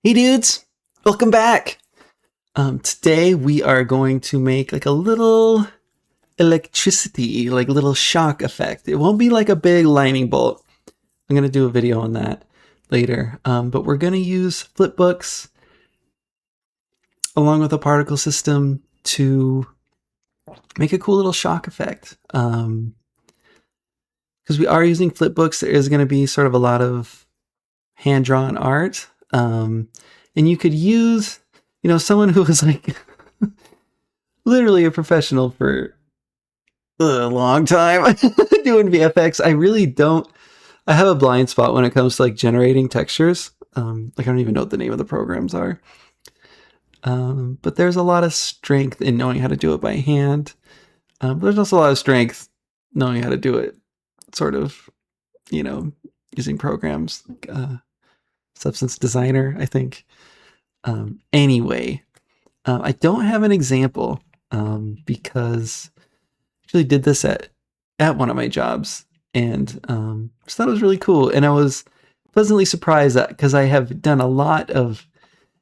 Hey dudes, welcome back. Today we are going to make like a little electricity, like little shock effect. It won't be like a big lightning bolt. I'm going to do a video on that later. But we're going to use flipbooks along with a particle system to make a cool little shock effect. Because we are using flipbooks, there is going to be sort of a lot of hand-drawn art. And you could use, someone who was like literally a professional for a long time doing VFX. I have a blind spot when it comes to like generating textures. Like I don't even know what the name of the programs are. But there's a lot of strength in knowing how to do it by hand. But there's also a lot of strength knowing how to do it sort of, using programs like Substance Designer, I think. Anyway, I don't have an example because I actually did this at one of my jobs and just thought it was really cool. And I was pleasantly surprised that because I have done a lot of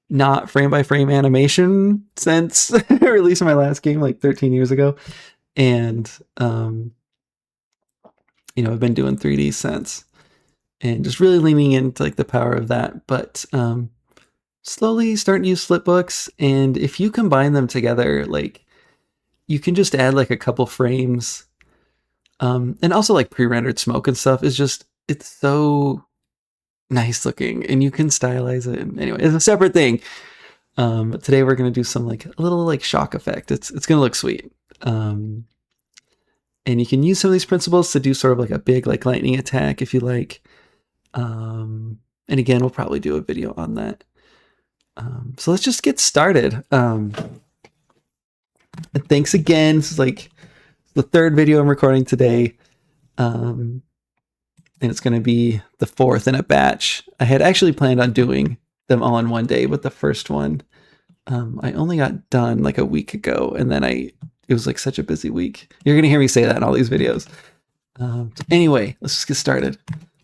not frame by frame animation since releasing my last game like 13 years ago. And, I've been doing 3D since and just really leaning into like the power of that. But slowly starting to use flipbooks, and if you combine them together, like you can just add like a couple frames, and also like pre-rendered smoke and stuff it's so nice looking, and you can stylize it. And anyway, it's a separate thing. But today we're gonna do some like a little like shock effect. It's gonna look sweet. And you can use some of these principles to do sort of like a big like lightning attack if you like. And again, we'll probably do a video on that. So let's just get started. And thanks again. This is like the third video I'm recording today. And it's going to be the fourth in a batch. I had actually planned on doing them all in one day, but the first one, I only got done like a week ago. And then it was like such a busy week. You're going to hear me say that in all these videos. Anyway, let's just get started.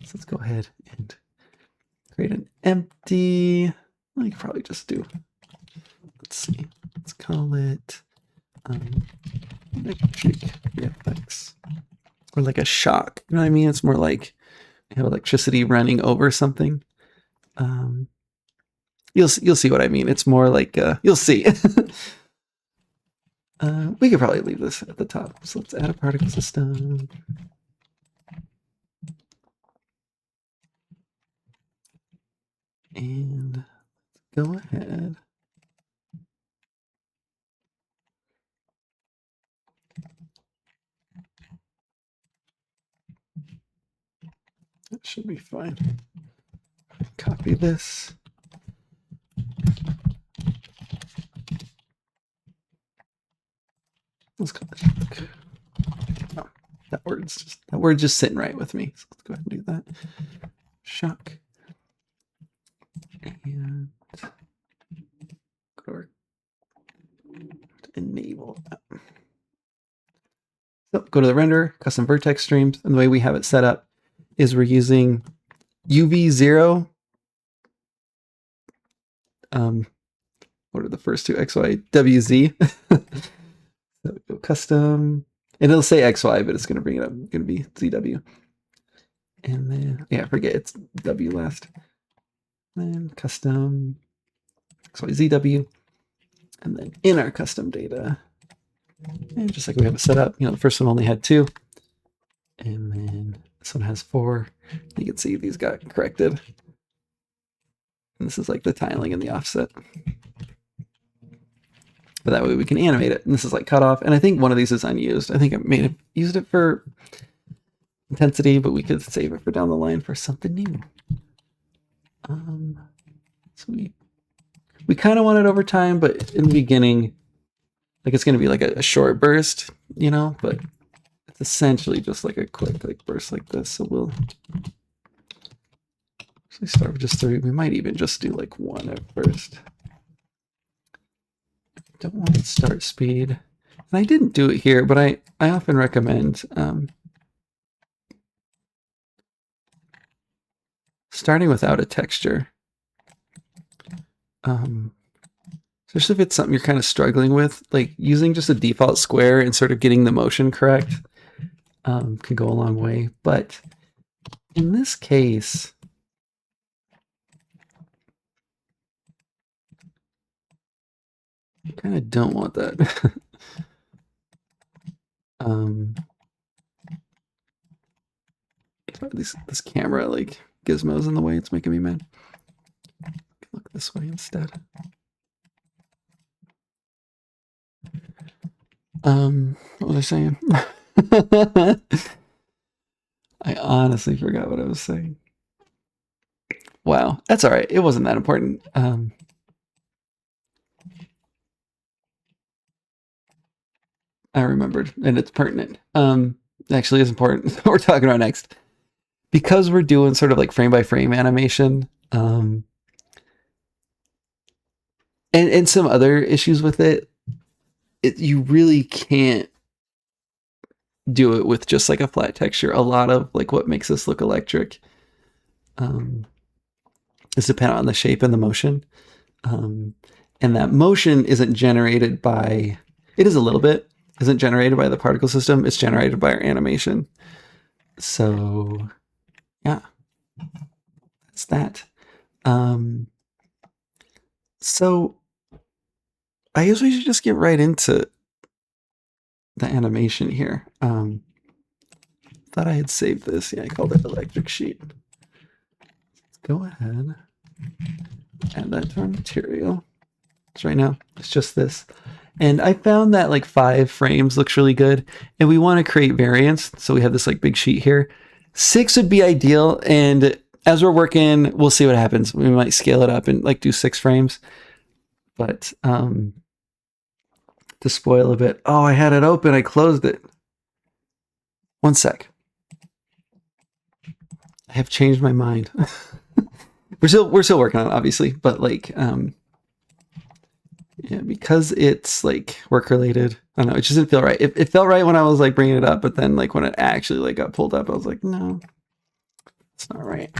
So let's go ahead and create an empty... I could probably just do, let's see, let's call it electric VFX, or like a shock. You know what I mean? It's more like you have electricity running over something. You'll see what I mean. It's more like you'll see. We could probably leave this at the top. So let's add a particle system. And go ahead. That should be fine. Copy this. Let's call it shock. Oh, that word's just sitting right with me. So let's go ahead and do that. Shock. And enable that. So go to the render, custom vertex streams, and the way we have it set up is we're using UV0. What are the first two? XY, WZ. So go custom, and it'll say XY, but it's going to bring it up. It's going to be ZW. And then, yeah, forget it's W last. And custom XY, ZW. And then in our custom data, and just like we have it set up, the first one only had 2. And then this one has 4. You can see these got corrected. And this is like the tiling and the offset. But that way we can animate it. And this is like cut off. And I think one of these is unused. I think I may have used it for intensity, but we could save it for down the line for something new. So we kind of want it over time, but in the beginning, like it's going to be like a short burst, but it's essentially just like a quick like burst like this. So we'll actually start with just 3. We might even just do like 1 at first. Don't want to start speed. And I didn't do it here, but I often recommend starting without a texture. Especially if it's something you're kind of struggling with, like using just a default square and sort of getting the motion correct can go a long way. But in this case, I kind of don't want that. This camera like gizmos in the way. It's making me mad. Look this way instead. What was I saying? I honestly forgot what I was saying. Wow, that's all right. It wasn't that important. I remembered, and it's pertinent. Actually is important. What we're talking about next. Because we're doing sort of like frame by frame animation, and some other issues with it, you really can't do it with just like a flat texture. A lot of like what makes this look electric is dependent on the shape and the motion. And that motion isn't generated by, it is a little bit, isn't generated by the particle system. It's generated by our animation. So yeah, that's that. So I guess we should just get right into the animation here. Thought I had saved this. Yeah, I called it electric sheet. Let's go ahead, add that to our material. So right now it's just this. And I found that like 5 frames looks really good. And we want to create variants. So we have this like big sheet here. 6 would be ideal. And as we're working, we'll see what happens. We might scale it up and like do 6 frames. But to spoil a bit. Oh, I had it open. I closed it. One sec. I have changed my mind. we're still working on it, obviously, but like yeah, because it's like work related. I don't know, it just didn't feel right. It felt right when I was like bringing it up, but then like when it actually like got pulled up, I was like, no, it's not right.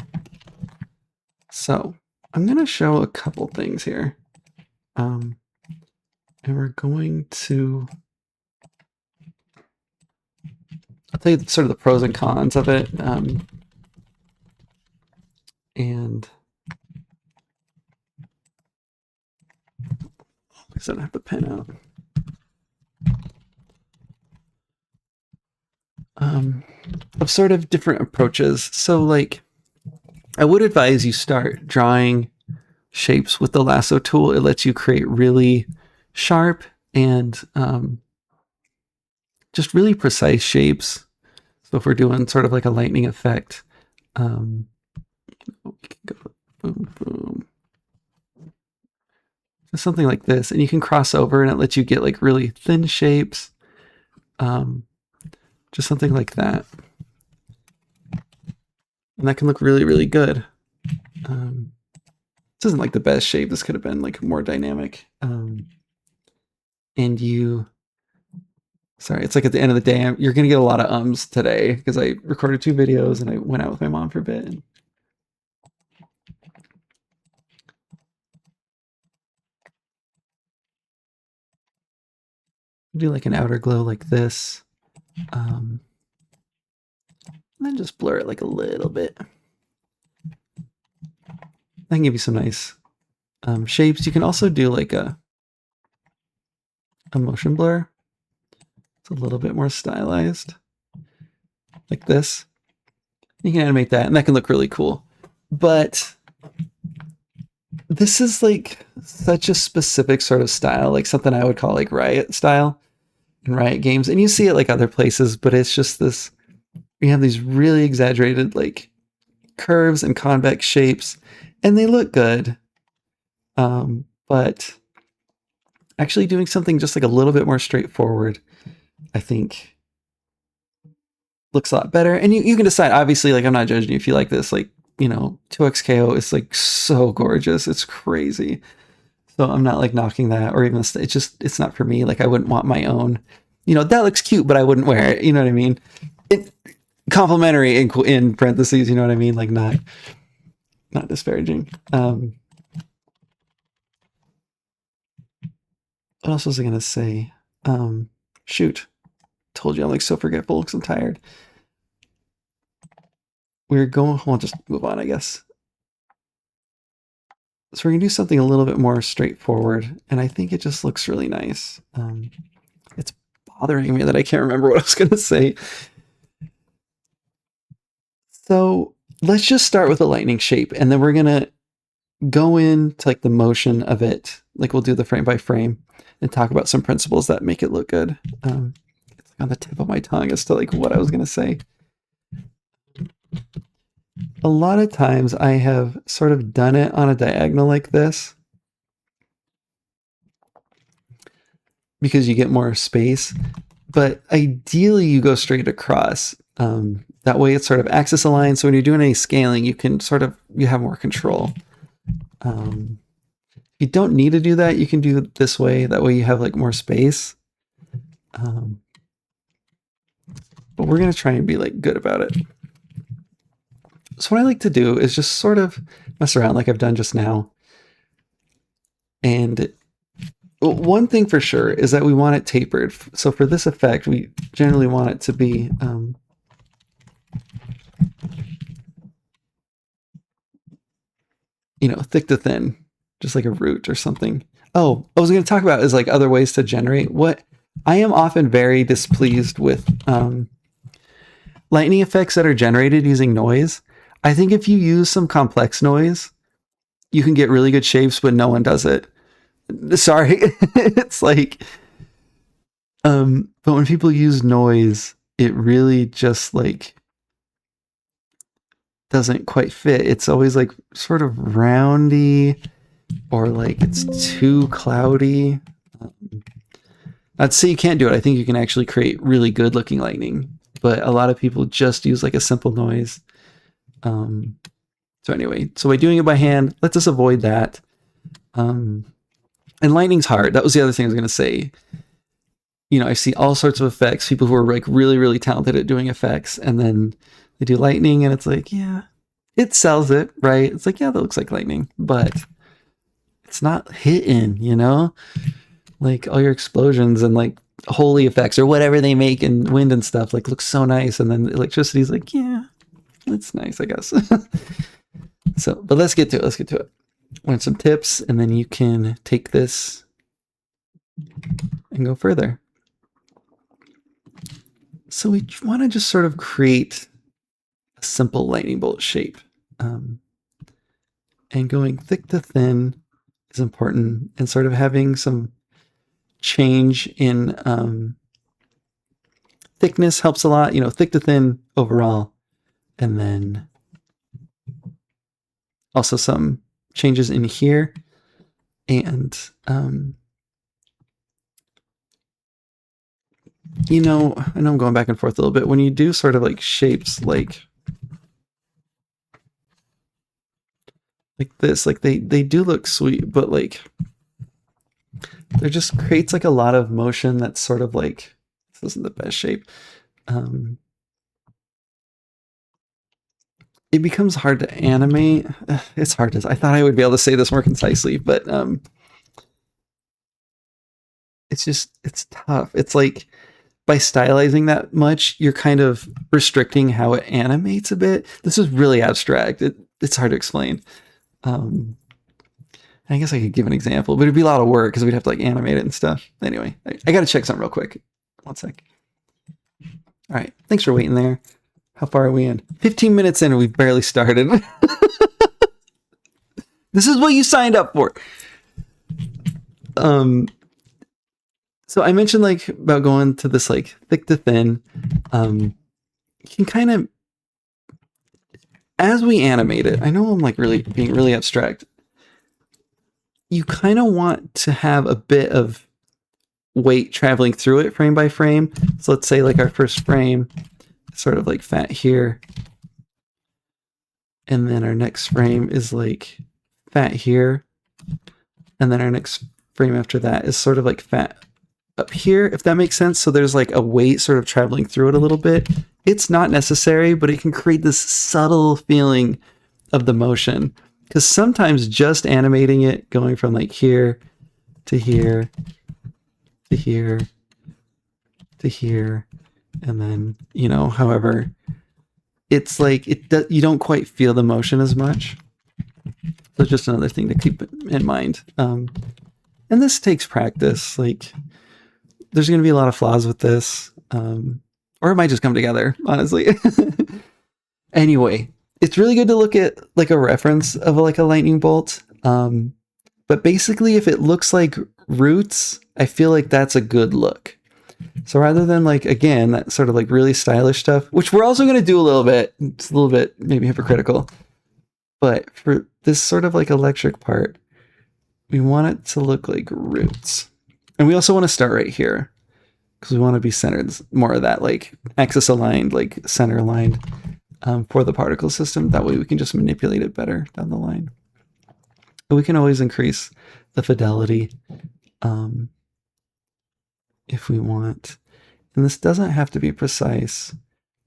So I'm gonna show a couple things here. And we're going to, I'll tell you sort of the pros and cons of it. And I don't have the pen out. Of sort of different approaches. So like, I would advise you start drawing shapes with the lasso tool. It lets you create really sharp and just really precise shapes. So if we're doing sort of like a lightning effect, we can go boom, boom. Just something like this, and you can cross over and it lets you get like really thin shapes. Just something like that. And that can look really, really good. This isn't like the best shape. This could have been like more dynamic. And you, sorry, it's like at the end of the day, you're going to get a lot of ums today because I recorded 2 videos and I went out with my mom for a bit. Do like an outer glow like this. And then just blur it like a little bit. That can give you some nice shapes. You can also do like a motion blur. It's a little bit more stylized. Like this. You can animate that and that can look really cool. But this is like such a specific sort of style, like something I would call like Riot style in Riot games. And you see it like other places, but it's just this, you have these really exaggerated like curves and convex shapes and they look good. But actually doing something just like a little bit more straightforward, I think looks a lot better. And you can decide, obviously, like I'm not judging you if you like this, like, you know, 2XKO is like so gorgeous. It's crazy. So I'm not like knocking that or even, it's not for me. Like I wouldn't want my own, you know, that looks cute, but I wouldn't wear it. You know what I mean? Complimentary in parentheses, you know what I mean? Like not disparaging. what else was I going to say? Shoot. Told you I'm like so forgetful because I'm tired. We'll just move on, I guess. So we're going to do something a little bit more straightforward, and I think it just looks really nice. It's bothering me that I can't remember what I was going to say. So let's just start with a lightning shape, and then we're going to go into like the motion of it. Like we'll do the frame by frame and talk about some principles that make it look good. It's on the tip of my tongue as to like what I was going to say. A lot of times I have sort of done it on a diagonal like this because you get more space, but ideally you go straight across. That way it's sort of axis aligned. So when you're doing any scaling, you can you have more control. You don't need to do that. You can do it this way. That way you have like more space. But we're going to try and be like good about it. So what I like to do is just sort of mess around like I've done just now. And one thing for sure is that we want it tapered. So for this effect, we generally want it to be thick to thin, just like a root or something. Oh, I was going to talk about is like other ways to generate. What I am often very displeased with lightning effects that are generated using noise. I think if you use some complex noise, you can get really good shapes, but no one does it. Sorry. It's like, but when people use noise, it really just like doesn't quite fit. It's always like sort of roundy or like it's too cloudy. I'd say you can't do it. I think you can actually create really good looking lightning, but a lot of people just use like a simple noise. So anyway, so by doing it by hand, let's just avoid that. And lightning's hard. That was the other thing I was going to say. I see all sorts of effects, people who are like really, really talented at doing effects, and then they do lightning and it's like, yeah, it sells it, right? It's like, yeah, that looks like lightning, but it's not hitting, like all your explosions and like holy effects or whatever they make in wind and stuff, like looks so nice. And then electricity's like, yeah, it's nice, I guess. So, but let's get to it. Learn some tips, and then you can take this and go further. So we want to just sort of create a simple lightning bolt shape. And going thick to thin is important, and sort of having some change in thickness helps a lot. Thick to thin overall, and then also some changes in here. And I know I'm going back and forth a little bit. When you do sort of like shapes like this, like they do look sweet, but like there just creates like a lot of motion that's sort of like, this isn't the best shape. It becomes hard to animate. It's hard to, I thought I would be able to say this more concisely, but it's tough. It's like by stylizing that much, you're kind of restricting how it animates a bit. This is really abstract. It's hard to explain. I guess I could give an example, but it'd be a lot of work because we'd have to like animate it and stuff. Anyway, I got to check something real quick. One sec. All right. Thanks for waiting there. How far are we in? 15 minutes in and we've barely started. This is what you signed up for. So I mentioned like about going to this like thick to thin. You can kind of, as we animate it, I know I'm like really being really abstract. You kind of want to have a bit of weight traveling through it frame by frame. So let's say like our first frame, sort of like fat here. And then our next frame is like fat here. And then our next frame after that is sort of like fat up here, if that makes sense. So there's like a weight sort of traveling through it a little bit. It's not necessary, but it can create this subtle feeling of the motion. Because sometimes just animating it, going from like here to here to here to here, and then, you know, however, it's like you don't quite feel the motion as much. So just another thing to keep in mind. And this takes practice. Like, there's going to be a lot of flaws with this, or it might just come together, honestly. Anyway, it's really good to look at like a reference of like a lightning bolt. But basically, if it looks like roots, I feel like that's a good look. So rather than like, again, that sort of like really stylish stuff, which we're also going to do a little bit, it's a little bit maybe hypocritical, but for this sort of like electric part, we want it to look like roots. And we also want to start right here because we want to be centered, more of that like axis aligned, like center aligned for the particle system. That way we can just manipulate it better down the line. And we can always increase the fidelity if we want. And this doesn't have to be precise.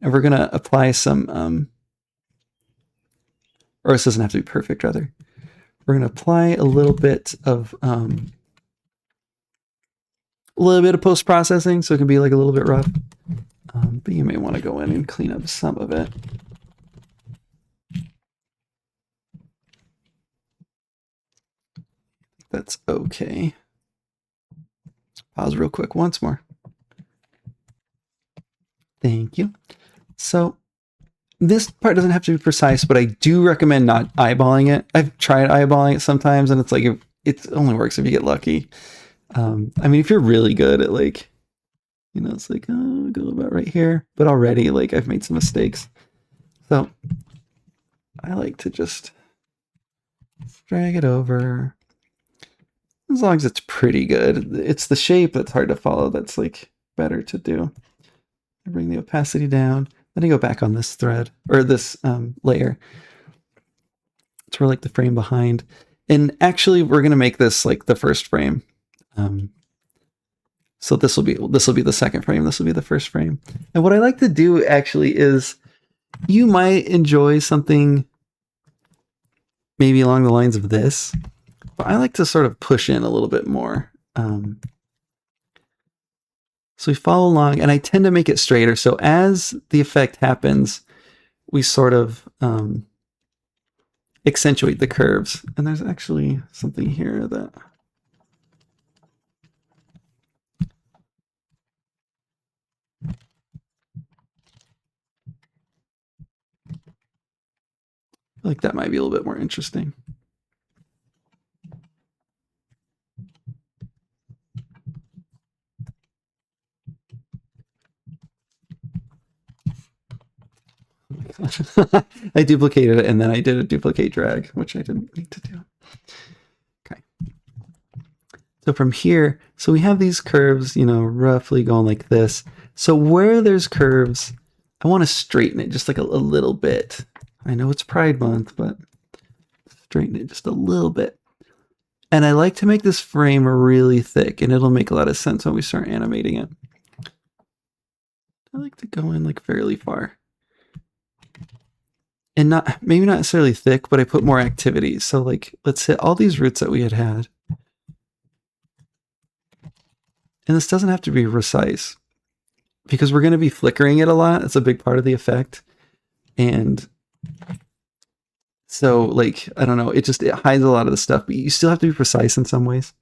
And we're going to apply some, or this doesn't have to be perfect, rather. We're going to apply a little bit of post-processing, so it can be like a little bit rough. But you may want to go in and clean up some of it. That's okay. Pause real quick once more. Thank you. So this part doesn't have to be precise, but I do recommend not eyeballing it. I've tried eyeballing it sometimes, and it's like it only works if you get lucky. I mean, if you're really good at like, you know, it's like, oh, go about right here. But already, like, I've made some mistakes. So I like to just drag it over. As long as it's pretty good. It's the shape that's hard to follow that's like better to do. I bring the opacity down. Then I go back on this thread, or this layer. It's for like the frame behind. And actually, we're going to make this like the first frame. So this will be the second frame. This will be the first frame. And what I like to do actually is, you might enjoy something maybe along the lines of this, but I like to sort of push in a little bit more. So we follow along, and I tend to make it straighter. So as the effect happens, we sort of accentuate the curves. And there's actually something here that I like that might be a little bit more interesting. I duplicated it, and then I did a duplicate drag, which I didn't need to do. Okay. So from here, so we have these curves, you know, roughly going like this. So where there's curves, I want to straighten it just like a little bit. I know it's Pride Month, but straighten it just a little bit. And I like to make this frame really thick, and it'll make a lot of sense when we start animating it. I like to go in like fairly far. And maybe not necessarily thick, but I put more activity. So like, let's hit all these roots that we had. And this doesn't have to be precise, because we're going to be flickering it a lot. It's a big part of the effect. And so like, I don't know, it hides a lot of the stuff, but you still have to be precise in some ways.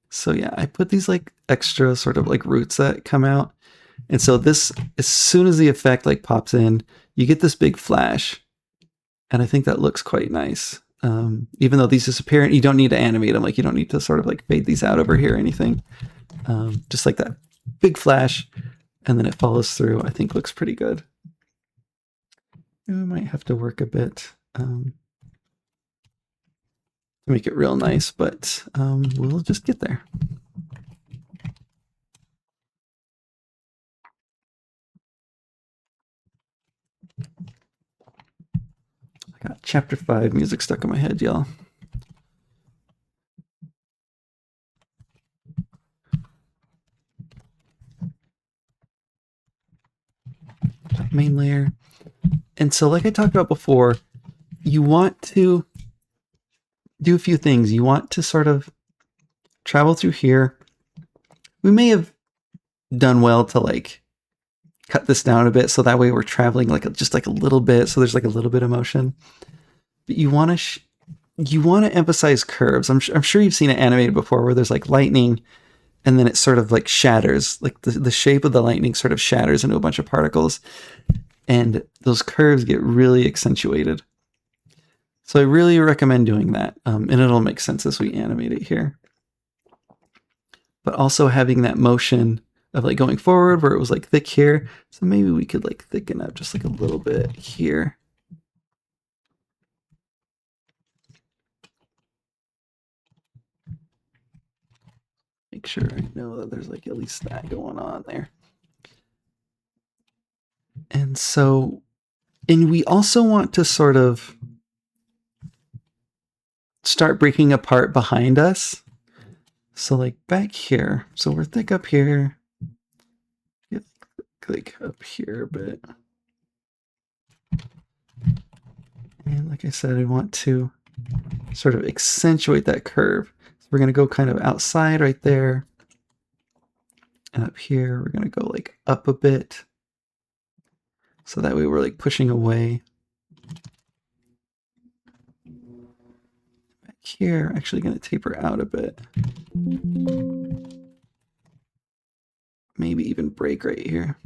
So yeah, I put these like extra sort of like roots that come out. And so this, as soon as the effect like pops in, you get this big flash. And I think that looks quite nice. Even though these disappear, and you don't need to animate them. Like, you don't need to sort of like fade these out over here or anything. Just like that big flash, and then it follows through, I think looks pretty good. We might have to work a bit to make it real nice, but we'll just get there. I got chapter 5 music stuck in my head, y'all. Main layer. And so like I talked about before, you want to do a few things. You want to sort of travel through here. We may have done well to like cut this down a bit so that way we're traveling like just like a little bit, so there's like a little bit of motion. But you want to emphasize curves. I'm sure you've seen it animated before where there's like lightning and then it sort of like shatters, like the shape of the lightning sort of shatters into a bunch of particles, and those curves get really accentuated. So I really recommend doing that, and it'll make sense as we animate it here. But also having that motion of like going forward where it was like thick here. So maybe we could like thicken up just like a little bit here. Make sure I know that there's like at least that going on there. And so, and we also want to sort of start breaking apart behind us. So like back here, so we're thick up here, get like up here a bit. And like I said, I want to sort of accentuate that curve. So we're gonna go kind of outside right there. And up here, we're gonna go like up a bit. So that way we're like pushing away. Back here, actually gonna taper out a bit. Maybe even break right here.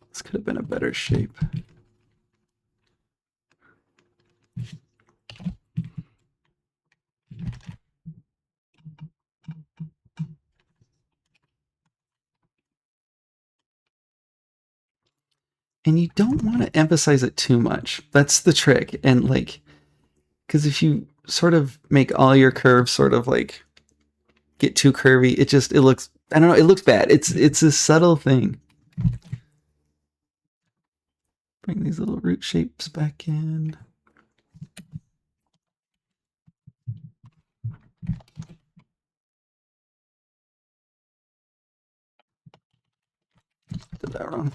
This could have been a better shape. And you don't want to emphasize it too much. That's the trick. And like, because if you sort of make all your curves sort of like get too curvy, it looks, I don't know, it looks bad. It's a subtle thing. Bring these little root shapes back in. Did that wrong.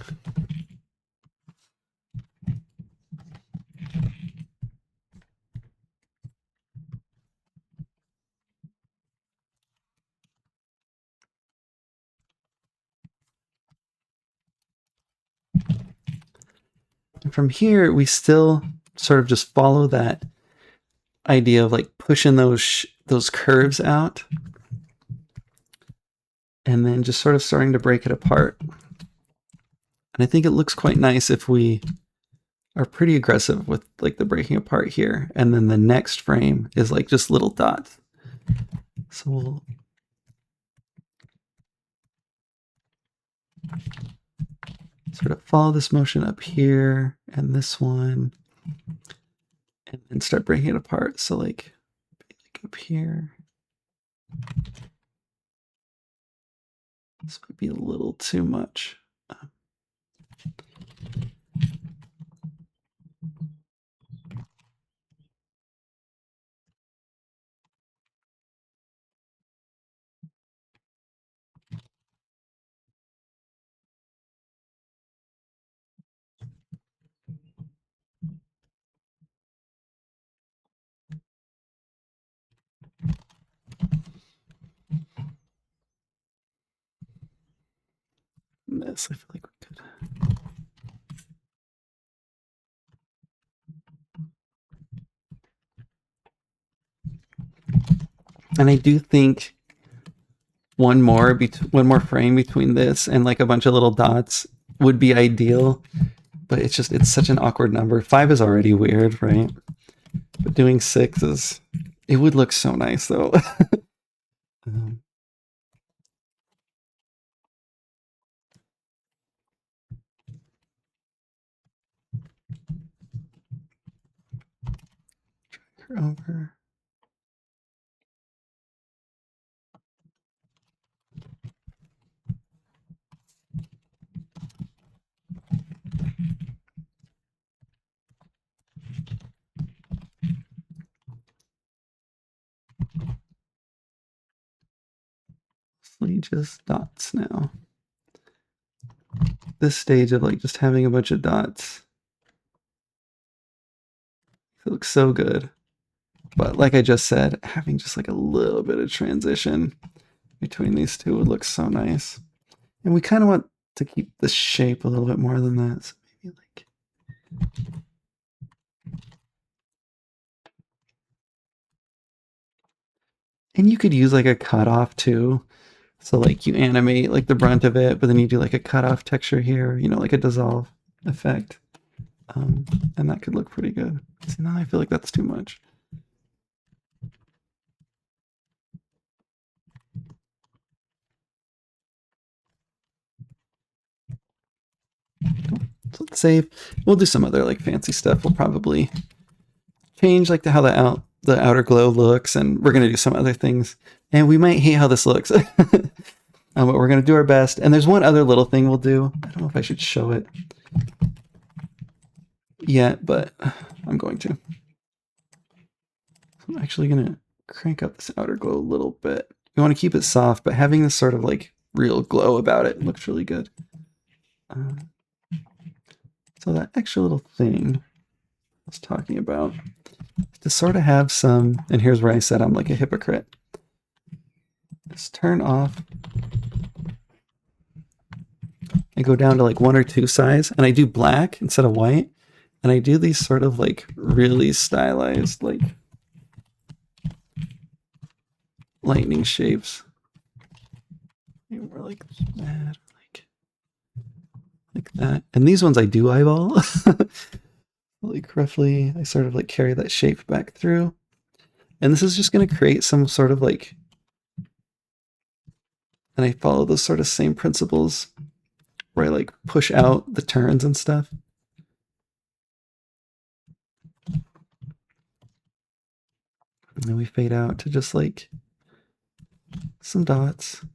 And from here, we still sort of just follow that idea of like pushing those curves out and then just sort of starting to break it apart. And I think it looks quite nice if we are pretty aggressive with like the breaking apart here. And then the next frame is like just little dots. So we'll sort of follow this motion up here and this one and then start breaking it apart. So like up here. This might be a little too much. This, I feel like we could. And I do think one more frame between this and like a bunch of little dots would be ideal, but it's such an awkward number. 5 is already weird, right? But doing 6 it would look so nice though. um, over. Mostly just dots now. this stage of like just having a bunch of dots. It looks so good. But like I just said, having just like a little bit of transition between these two would look so nice. And we kind of want to keep the shape a little bit more than that. So maybe like... And you could use like a cutoff too. So like you animate like the brunt of it, but then you do like a cutoff texture here, you know, like a dissolve effect. And that could look pretty good. See, now I feel like that's too much. So let's save. We'll do some other like fancy stuff. We'll probably change like how the outer glow looks, and we're gonna do some other things. And we might hate how this looks, but we're gonna do our best. And there's one other little thing we'll do. I don't know if I should show it yet, but I'm going to. I'm actually gonna crank up this outer glow a little bit. We want to keep it soft, but having this sort of like real glow about it looks really good. So that extra little thing I was talking about, to sort of have some, and here's where I said I'm like a hypocrite. Just turn off and go down to like 1 or 2 size, and I do black instead of white, and I do these sort of like really stylized like lightning shapes. We're like that, like that. And these ones I do eyeball. Like roughly, I sort of like carry that shape back through. And this is just going to create some sort of like, and I follow those sort of same principles where I like push out the turns and stuff. And then we fade out to just like some dots.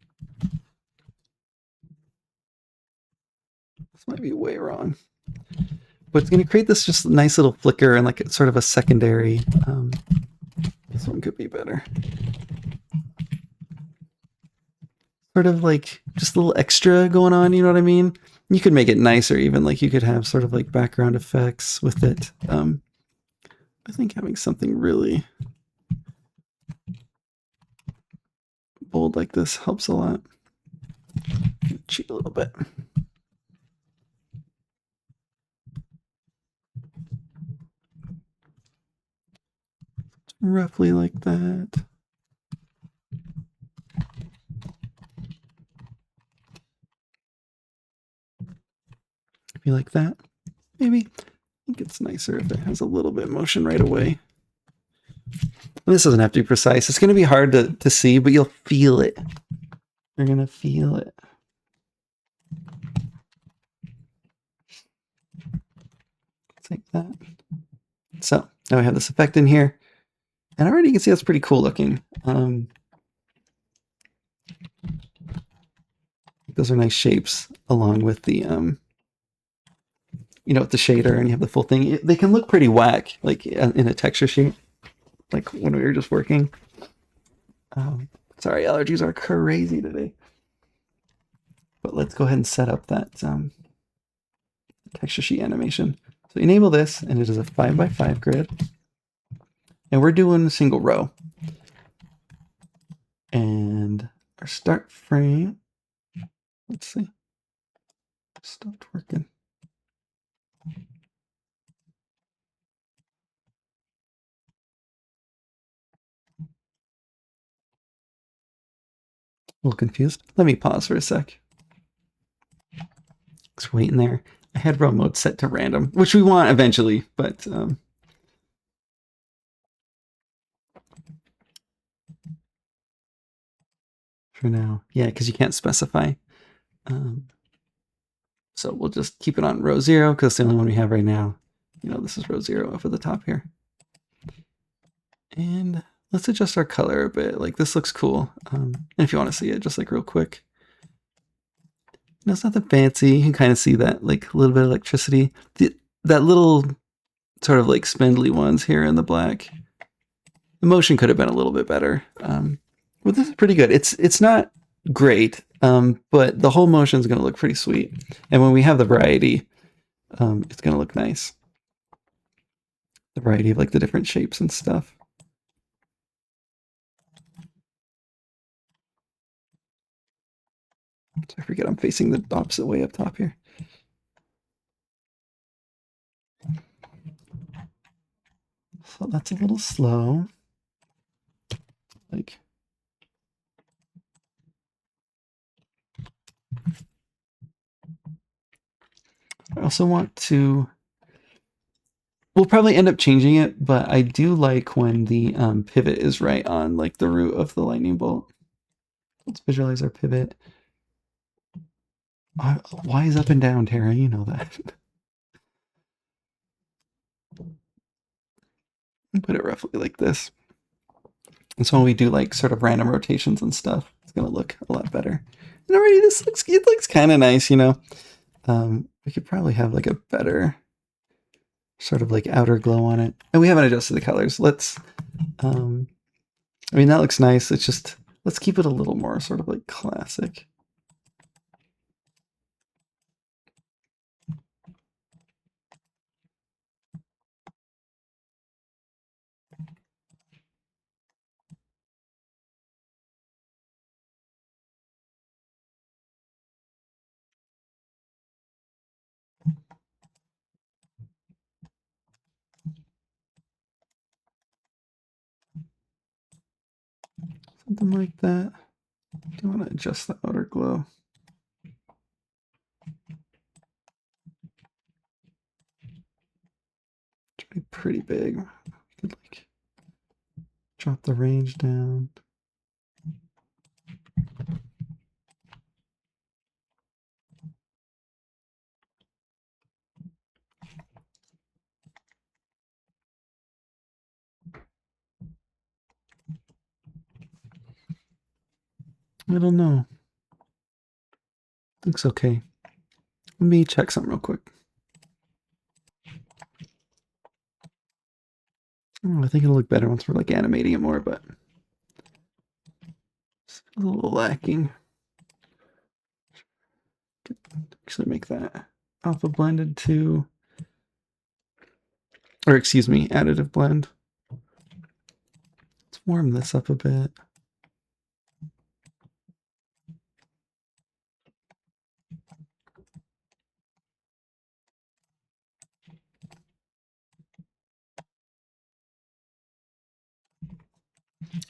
This might be way wrong. But it's going to create this just nice little flicker and like sort of a secondary. This one could be better. Sort of like just a little extra going on, you know what I mean? You could make it nicer even, like you could have sort of like background effects with it. I think having something really bold like this helps a lot. Cheat a little bit. Roughly like that. Maybe like that. Maybe. I think it's nicer if it has a little bit of motion right away. And this doesn't have to be precise. It's going to be hard to see, but you'll feel it. You're going to feel it. It's like that. So now we have this effect in here. And already you can see that's pretty cool looking. Those are nice shapes along with the, you know, with the shader, and you have the full thing. They can look pretty whack, like in a texture sheet, like when we were just working. Sorry, allergies are crazy today. But let's go ahead and set up that texture sheet animation. So enable this, and it is a 5x5 grid. And we're doing a single row. And our start frame, let's see, stopped working. A little confused. Let me pause for a sec. Just waiting there. I had row mode set to random, which we want eventually, but for now, yeah, because you can't specify. So we'll just keep it on row 0 because it's the only one we have right now. You know, this is row 0 up at the top here. And let's adjust our color a bit. Like this looks cool. And if you want to see it, just like real quick. No, it's not that fancy. You can kind of see that like a little bit of electricity. That little sort of like spindly ones here in the black. The motion could have been a little bit better. But this is pretty good. It's not great, but the whole motion is going to look pretty sweet. And when we have the variety, it's going to look nice. The variety of like the different shapes and stuff. So I forget I'm facing the opposite way up top here. So that's a little slow. Like, I also want to, we'll probably end up changing it, but I do like when the pivot is right on like the root of the lightning bolt. Let's visualize our pivot. Why is up and down, Tara? You know that. Put it roughly like this. And so when we do like sort of random rotations and stuff, it's gonna look a lot better. And already it looks kind of nice, you know. We could probably have like a better sort of like outer glow on it. And we haven't adjusted the colors. Let's, I mean, that looks nice. It's just, let's keep it a little more sort of like classic. Something like that. Do you want to adjust the outer glow? Should be pretty big. Could like drop the range down. I don't know. Looks okay. Let me check something real quick. Oh, I think it'll look better once we're like animating it more, but it's a little lacking. Actually make that alpha blended to, or excuse me, additive blend. Let's warm this up a bit.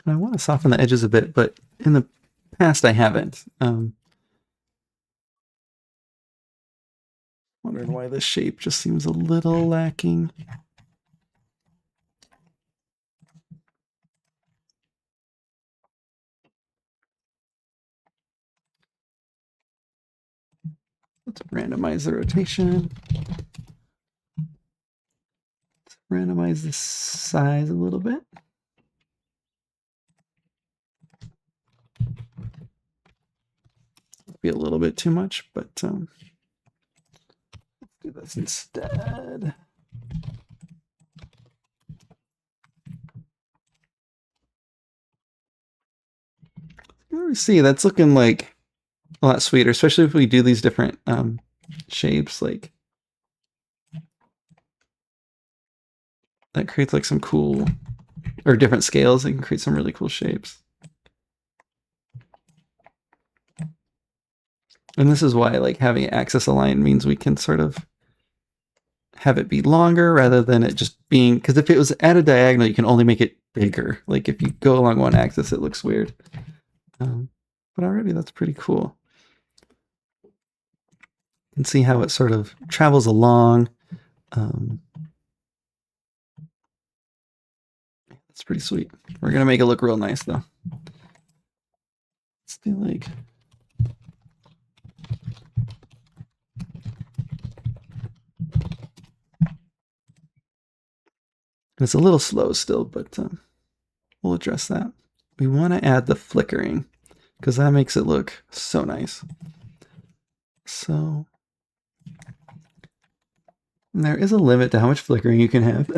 And I want to soften the edges a bit, but in the past I haven't. Wondering why this shape just seems a little lacking. Let's randomize the rotation. Let's randomize the size a little bit. Be a little bit too much, but let's do this instead. You see, that's looking like a lot sweeter, especially if we do these different shapes. Like that creates like some cool, or different scales. It can create some really cool shapes. And this is why like having it axis aligned means we can sort of have it be longer rather than it just being, because if it was at a diagonal, you can only make it bigger. Like if you go along one axis, it looks weird. But already that's pretty cool. You can see how it sort of travels along. It's pretty sweet. We're gonna make it look real nice though. Let's do like, it's a little slow still, but we'll address that. We want to add the flickering because that makes it look so nice. So there is a limit to how much flickering you can have.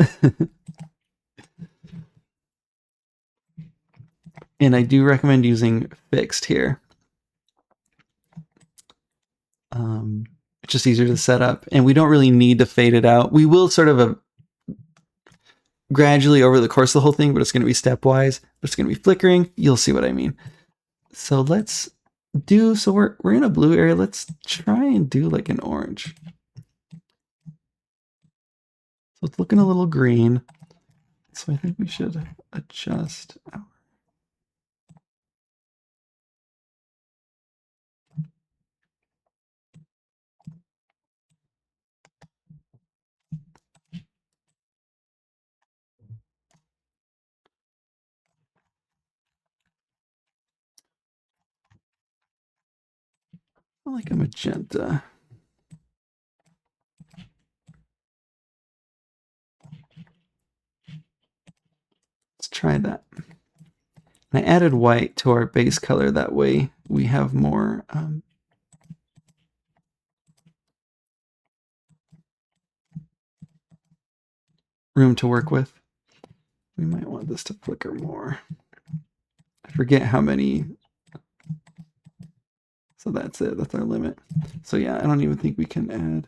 And I do recommend using fixed here. It's just easier to set up, and we don't really need to fade it out. We will sort of gradually over the course of the whole thing, but it's going to be stepwise. But it's going to be flickering. You'll see what I mean. So let's do, so we're in a blue area. Let's try and do like an orange. So it's looking a little green. So I think we should adjust our, I like a magenta. Let's try that. And I added white to our base color. That way we have more room to work with. We might want this to flicker more. I forget how many. So that's it. That's our limit. So yeah, I don't even think we can add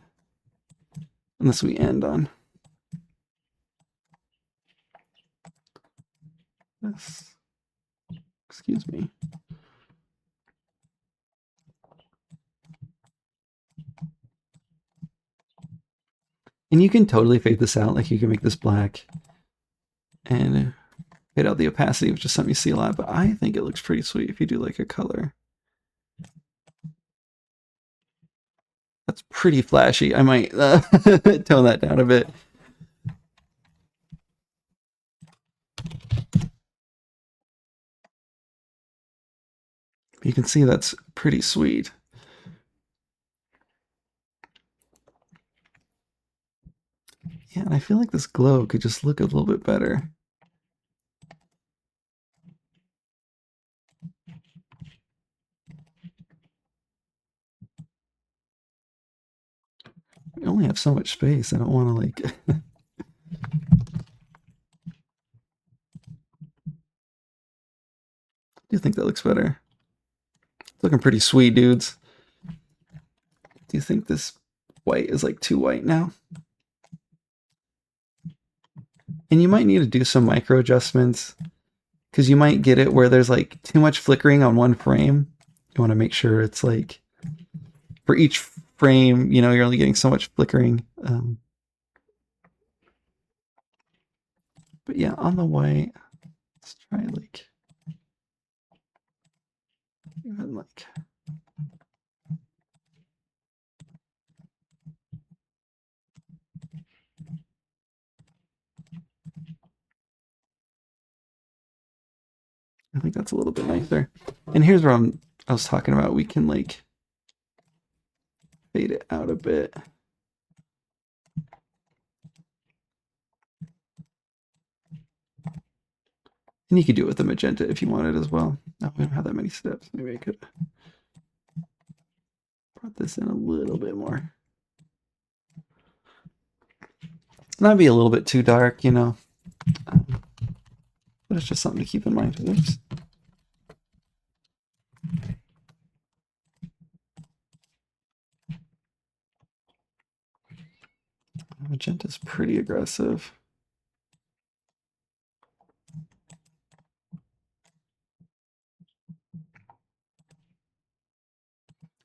unless we end on this. Excuse me. And you can totally fade this out. Like you can make this black and fade out the opacity, which is something you see a lot. But I think it looks pretty sweet if you do like a color. That's pretty flashy. I might tone that down a bit. You can see that's pretty sweet. Yeah, and I feel like this glow could just look a little bit better. We only have so much space. I don't want to like... I do think that looks better. It's looking pretty sweet, dudes. Do you think this white is like too white now? And you might need to do some micro adjustments because you might get it where there's like too much flickering on one frame. You want to make sure it's like for each frame, you know, you're only getting so much flickering. But yeah, on the white, let's try like even like I think that's a little bit nicer. And here's where I was talking about. We can like fade it out a bit. And you could do it with the magenta if you wanted as well. Oh, we don't have that many steps. Maybe I could brought this in a little bit more. That'd be a little bit too dark, you know. But it's just something to keep in mind. Oops. Magenta's pretty aggressive.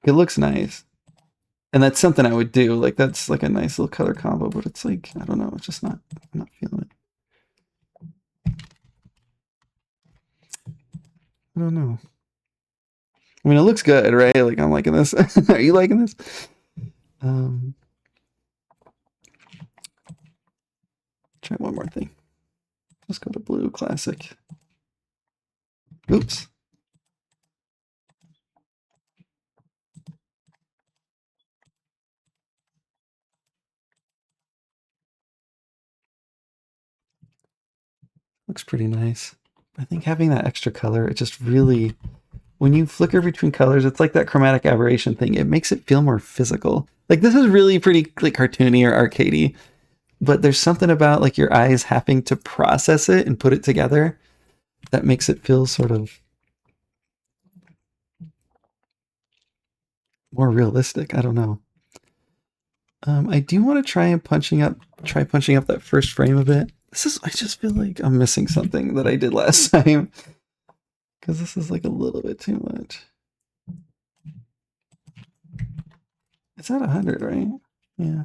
It looks nice. And that's something I would do. Like that's like a nice little color combo, but it's like, I don't know, it's just not, I'm not feeling it. I don't know. I mean, it looks good, right? Like I'm liking this. Are you liking this? Try one more thing. Let's go to blue classic. Oops. Looks pretty nice. I think having that extra color, it just really, when you flicker between colors, it's like that chromatic aberration thing. It makes it feel more physical. Like this is really pretty like cartoony or arcadey, but there's something about like your eyes having to process it and put it together that makes it feel sort of more realistic. I don't know. I do want to try punching up that first frame a bit. I just feel like I'm missing something that I did last time. Because this is like a little bit too much. It's at 100, right? Yeah.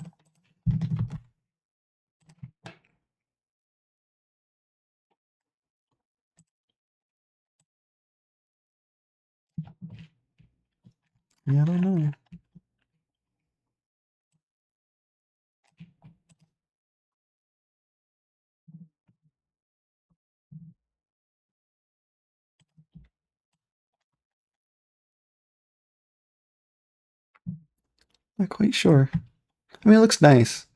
Yeah, I don't know. Not quite sure. I mean, it looks nice.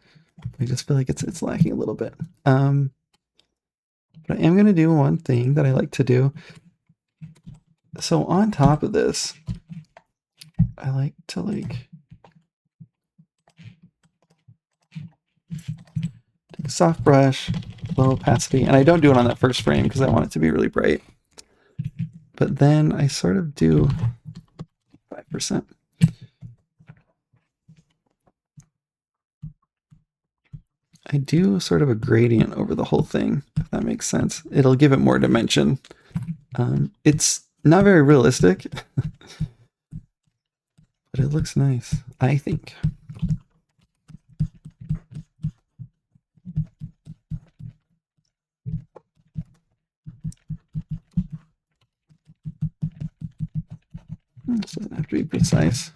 I just feel like it's lacking a little bit. But I am gonna do one thing that I like to do. So on top of this, I like to take a soft brush, low opacity, and I don't do it on that first frame because I want it to be really bright. But then I sort of do 5%. I do sort of a gradient over the whole thing, if that makes sense. It'll give it more dimension. It's not very realistic, but it looks nice, I think. This doesn't have to be precise.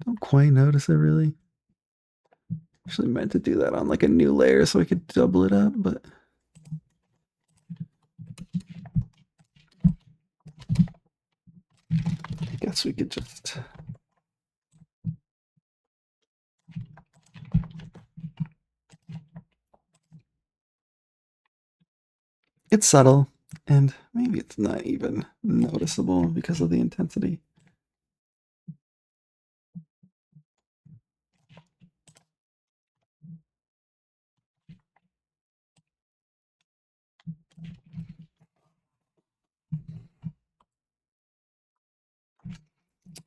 Don't quite notice it really. Actually meant to do that on like a new layer so I could double it up, but I guess we could just it's subtle and maybe it's not even noticeable because of the intensity.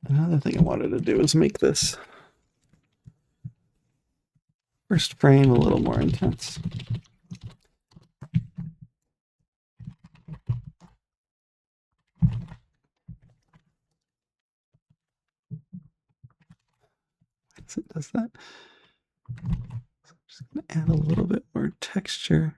Another thing I wanted to do is make this first frame a little more intense. So it does that. So I'm just going to add a little bit more texture.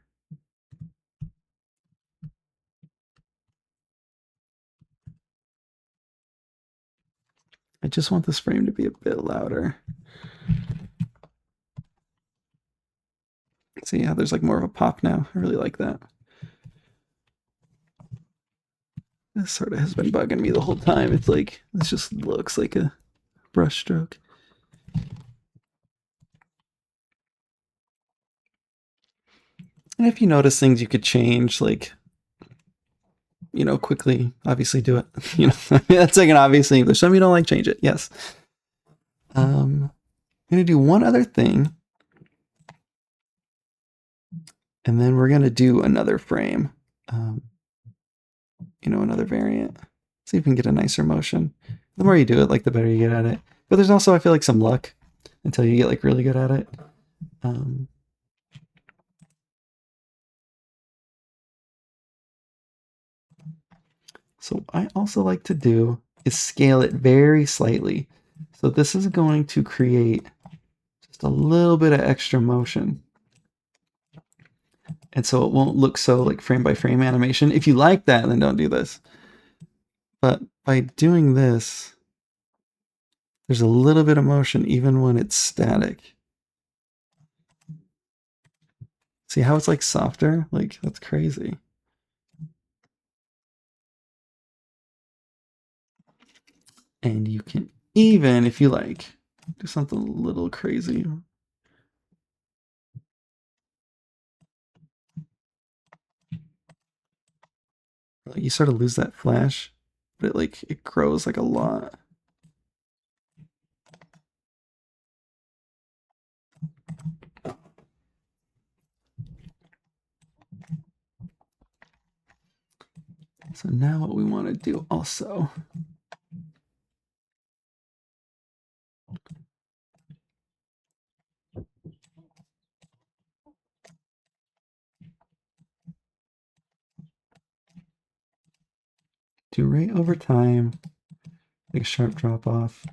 I just want this frame to be a bit louder. See how there's like more of a pop now. I really like that. This sort of has been bugging me the whole time. It's like, this just looks like a brush stroke. And if you notice things you could change, like, you know, quickly, obviously do it. You know, that's like an obvious thing. If there's something you don't like, change it. Yes. I'm going to do one other thing. And then we're going to do another frame. You know, another variant. See if we can get a nicer motion. The more you do it, like the better you get at it. But there's also, I feel like, some luck until you get like really good at it. So what I also like to do is scale it very slightly. So this is going to create just a little bit of extra motion. And so it won't look so like frame by frame animation. If you like that, then don't do this. But by doing this, there's a little bit of motion even when it's static. See how it's like softer? Like, that's crazy. And you can even, if you like, do something a little crazy. You sort of lose that flash, but it grows like a lot. So now what we want to do also, do rate over time, like a sharp drop off.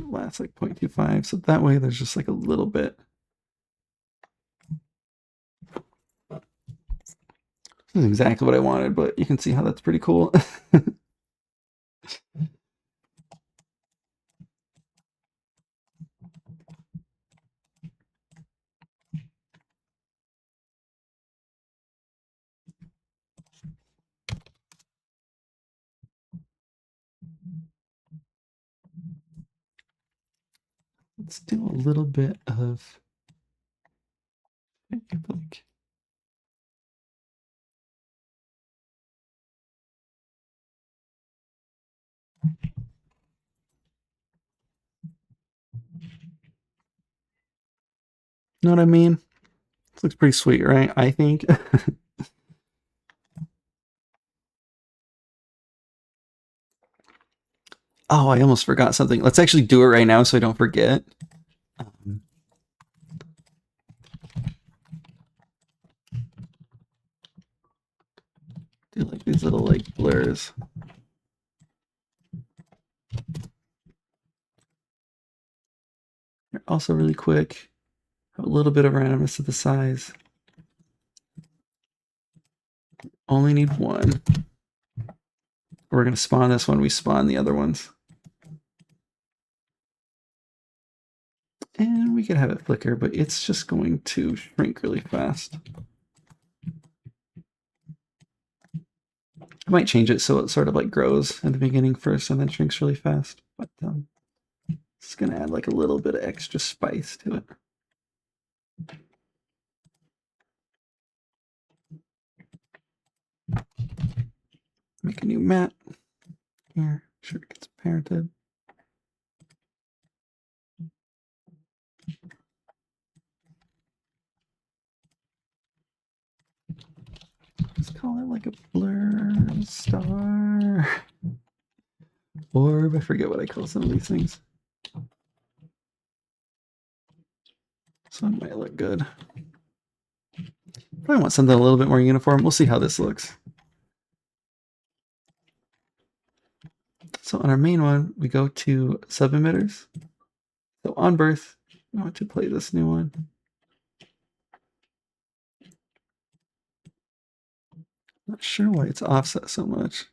Lasts like 0.25, so that way there's just like a little bit. This is exactly what I wanted, but you can see how that's pretty cool. Let's do a little bit of like, know what I mean? This looks pretty sweet, right? I think. Oh, I almost forgot something. Let's actually do it right now so I don't forget. Do like these little like blurs. They're also really quick. Have a little bit of randomness to the size. Only need one. We're going to spawn this when we spawn the other ones. And we could have it flicker, but it's just going to shrink really fast. I might change it so it sort of like grows at the beginning first and then shrinks really fast. But it's going to add like a little bit of extra spice to it. Make a new mat. Here, sure it gets parented. Let's call it like a blur star. Orb, I forget what I call some of these things. So it might look good. Probably want something a little bit more uniform. We'll see how this looks. So on our main one, we go to sub-emitters. So on birth, I want to play this new one. Not sure why it's offset so much.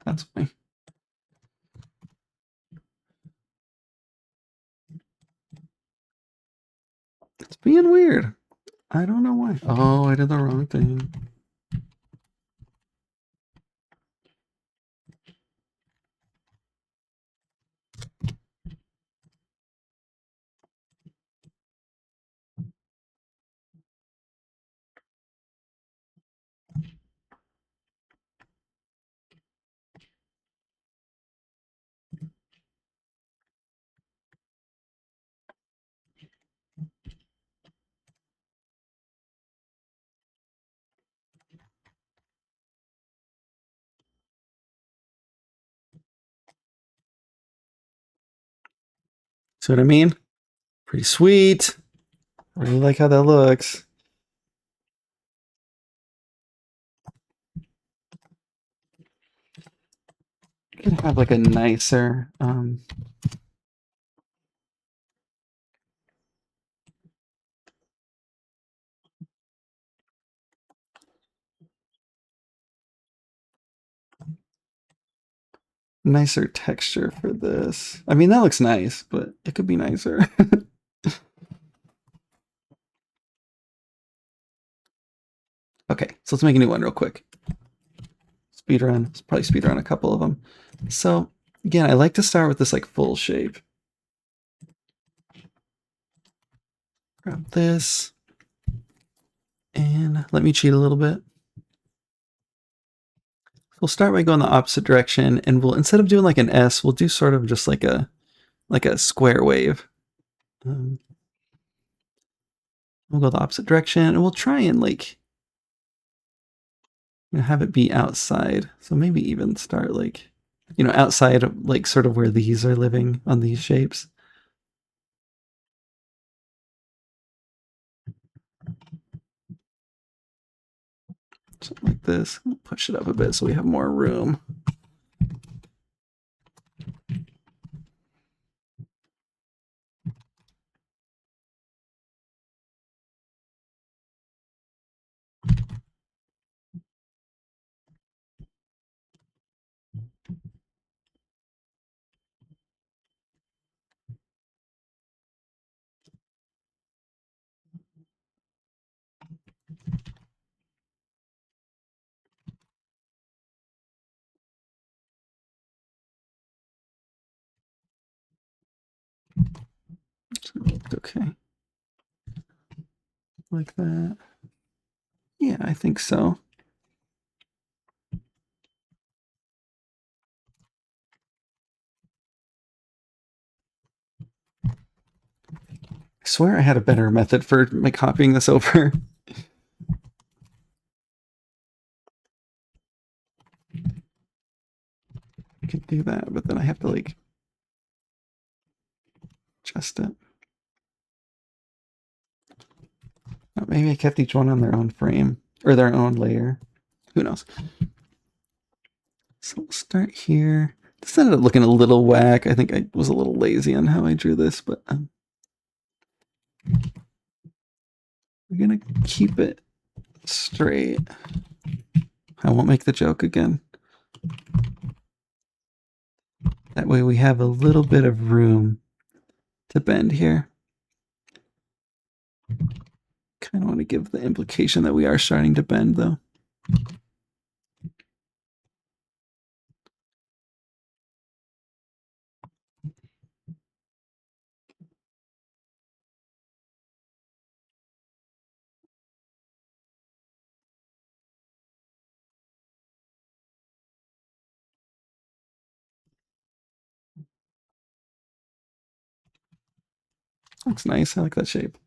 That's why. It's being weird. I don't know why. Oh, I did the wrong thing. See what I mean? Pretty sweet. I really like how that looks. You can have like a nicer nicer texture for this. I mean, that looks nice, but it could be nicer. Okay, so let's make a new one real quick. Speedrun. Let's probably speedrun a couple of them. So again, I like to start with this like full shape. Grab this and let me cheat a little bit. We'll start by going the opposite direction, and we'll, instead of doing like an S, we'll do sort of just like a square wave. We'll go the opposite direction, and we'll try and like have it be outside. So maybe even start like, outside of like sort of where these are living on these shapes. Something like this. We'll push it up a bit so we have more room. Okay. Like that. Yeah, I think so. I swear I had a better method for copying this over. I could do that, but then I have to like adjust it. Oh, maybe I kept each one on their own frame or their own layer. Who knows? So we'll start here. This ended up looking a little whack. I think I was a little lazy on how I drew this, but we're gonna keep it straight. I won't make the joke again. That way we have a little bit of room to bend here. Kind of want to give the implication that we are starting to bend though. Looks nice. I like that shape.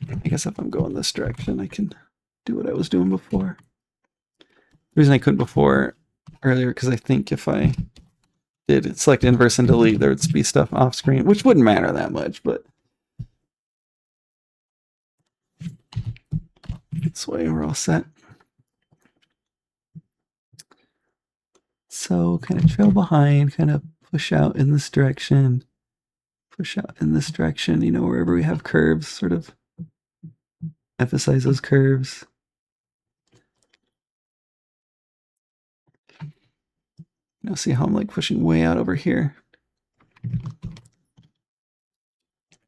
I guess if I'm going this direction, I can do what I was doing before. The reason I couldn't before earlier, because I think if I did select inverse and delete, there would be stuff off screen, which wouldn't matter that much, but this way we're all set. So kind of trail behind, kind of push out in this direction, push out in this direction, wherever we have curves, sort of emphasize those curves. See how I'm like pushing way out over here.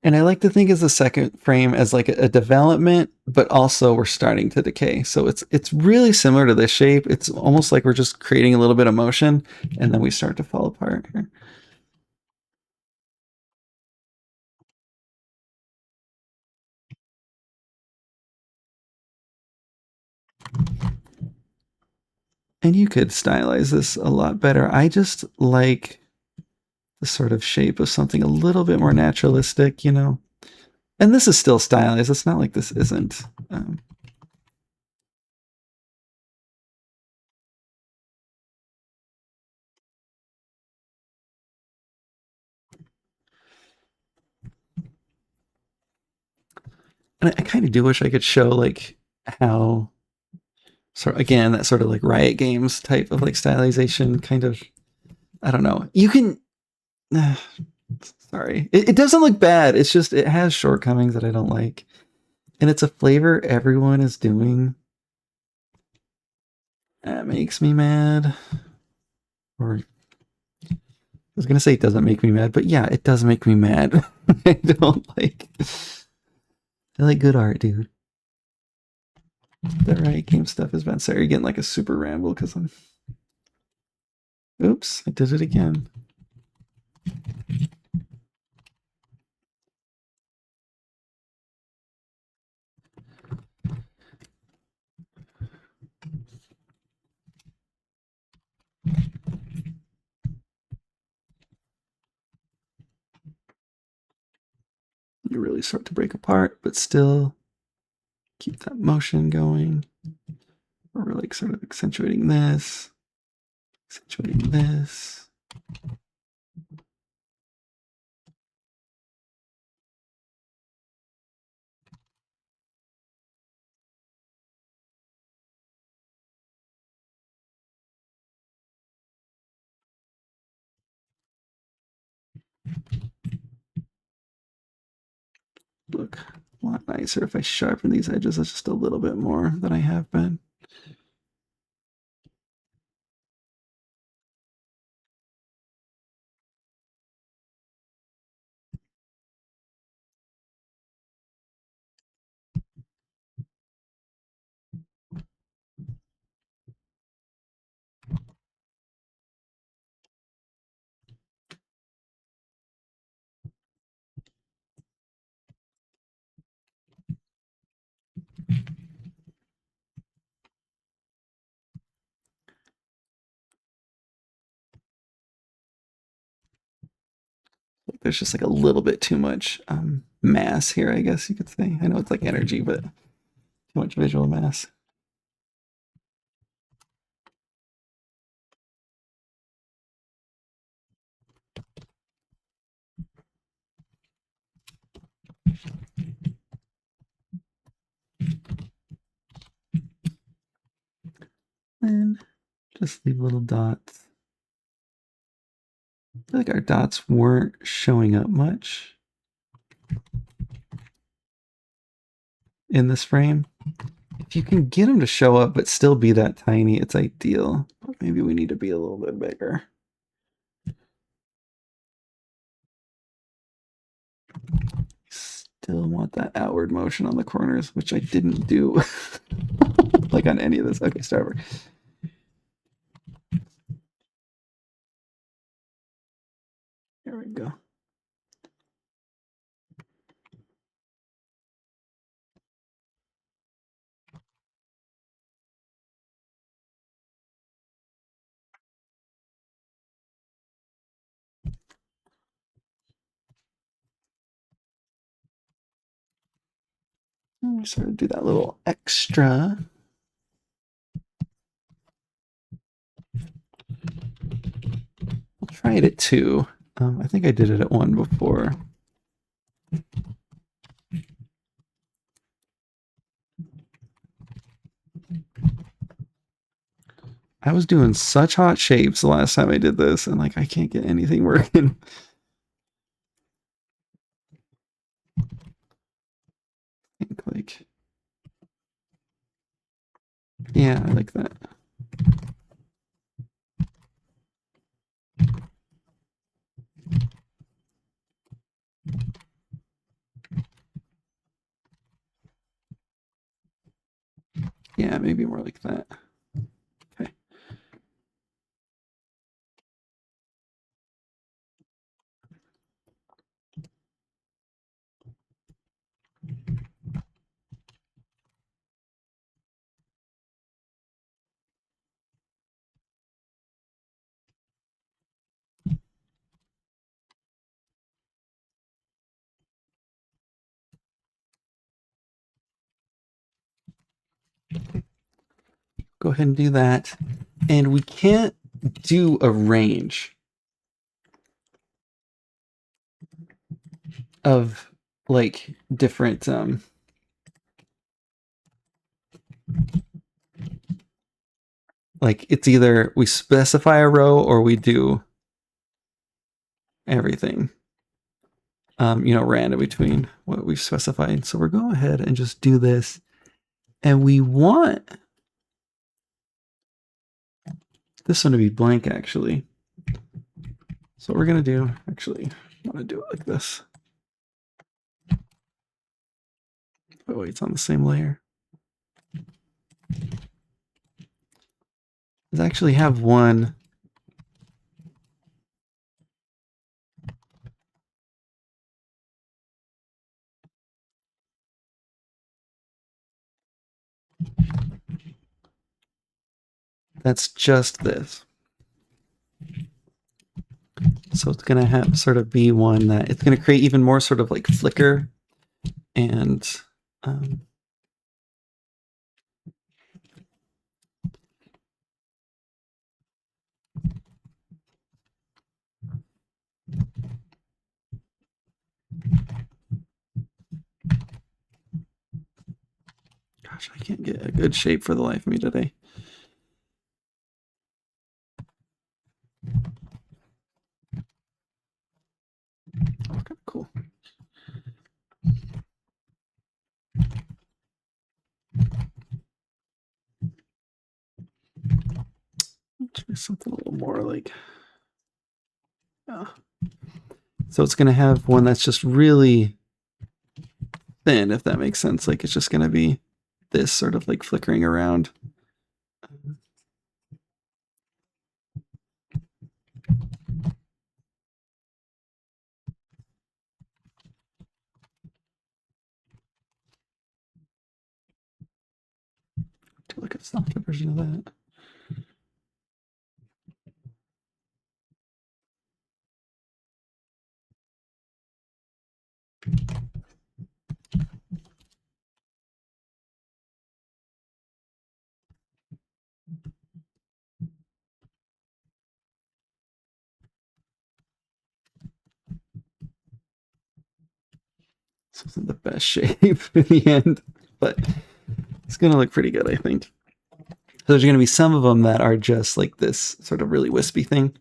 And I like to think as the second frame as like a development, but also we're starting to decay. So it's really similar to this shape. It's almost like we're just creating a little bit of motion and then we start to fall apart here. And you could stylize this a lot better. I just like the sort of shape of something a little bit more naturalistic, And this is still stylized. It's not like this isn't. And I kind of do wish I could show like how, sort of, again, that sort of like Riot Games type of like stylization kind of, I don't know. You can, sorry. It doesn't look bad. It's just, it has shortcomings that I don't like. And it's a flavor everyone is doing. That makes me mad. Or, I was going to say it doesn't make me mad, but yeah, it does make me mad. I don't like, I like good art, dude. The Riot Game stuff has been, sorry, you're getting like a super ramble because I'm, oops, I did it again. to really start to break apart, but still keep that motion going. We're like sort of accentuating this, accentuating this. Look a lot nicer if I sharpen these edges just a little bit more than I have been. There's just like a little bit too much mass here, I guess you could say. I know it's like energy, but too much visual mass. And just leave little dots. I feel like our dots weren't showing up much in this frame. If you can get them to show up but still be that tiny, it's ideal. But maybe we need to be a little bit bigger. Still want that outward motion on the corners, which I didn't do like on any of this. Okay, start. There we go. We sort of do that little extra. I'll try it at 2. I think I did it at 1 before. I was doing such hot shapes the last time I did this, and like I can't get anything working. I think like, yeah, I like that. Yeah, maybe more like that. Okay. Go ahead and do that. And we can't do a range of like different like it's either we specify a row or we do everything random between what we've specified. So we're going ahead and just do this, and we want this one to be blank actually. So what we're gonna do, actually, I'm gonna do it like this. Oh wait, it's on the same layer. Let's actually have one that's just this. So it's gonna have sort of be one that it's gonna create even more sort of like flicker and gosh, I can't get a good shape for the life of me today. Okay, cool. Try something a little more like, so it's going to have one that's just really thin, if that makes sense. Like it's just going to be this sort of like flickering around. To look at a softer version of that. This isn't the best shape in the end, but it's going to look pretty good, I think. So there's going to be some of them that are just like this sort of really wispy thing.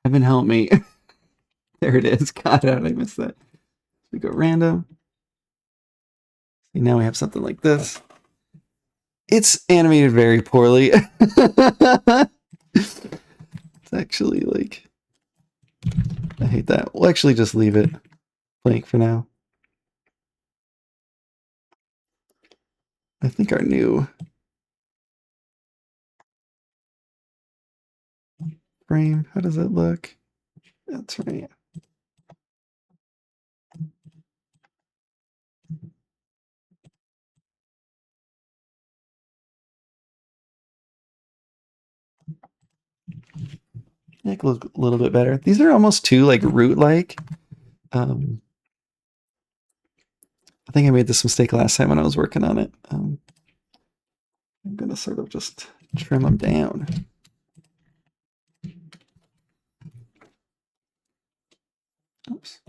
Heaven help me. There it is. God, how did I miss that? We go random. See, now we have something like this. It's animated very poorly. It's actually like, I hate that. We'll actually just leave it blank for now. I think our new frame, how does it look? That's right. Like look a little bit better. These are almost too like root-like. I think I made this mistake last time when I was working on it. I'm gonna sort of just trim them down. Oops.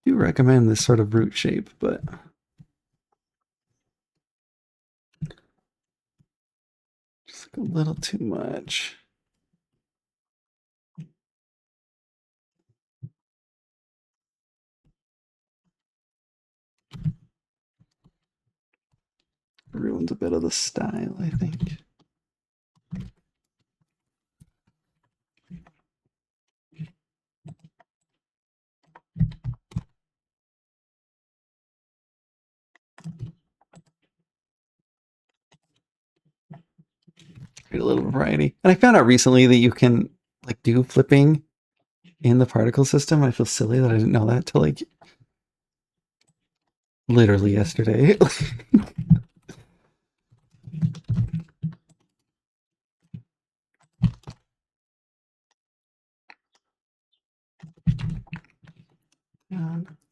I do recommend this sort of root shape, but just like a little too much. Ruins a bit of the style, I think. Create a little variety. And I found out recently that you can like do flipping in the particle system. I feel silly that I didn't know that till like literally yesterday.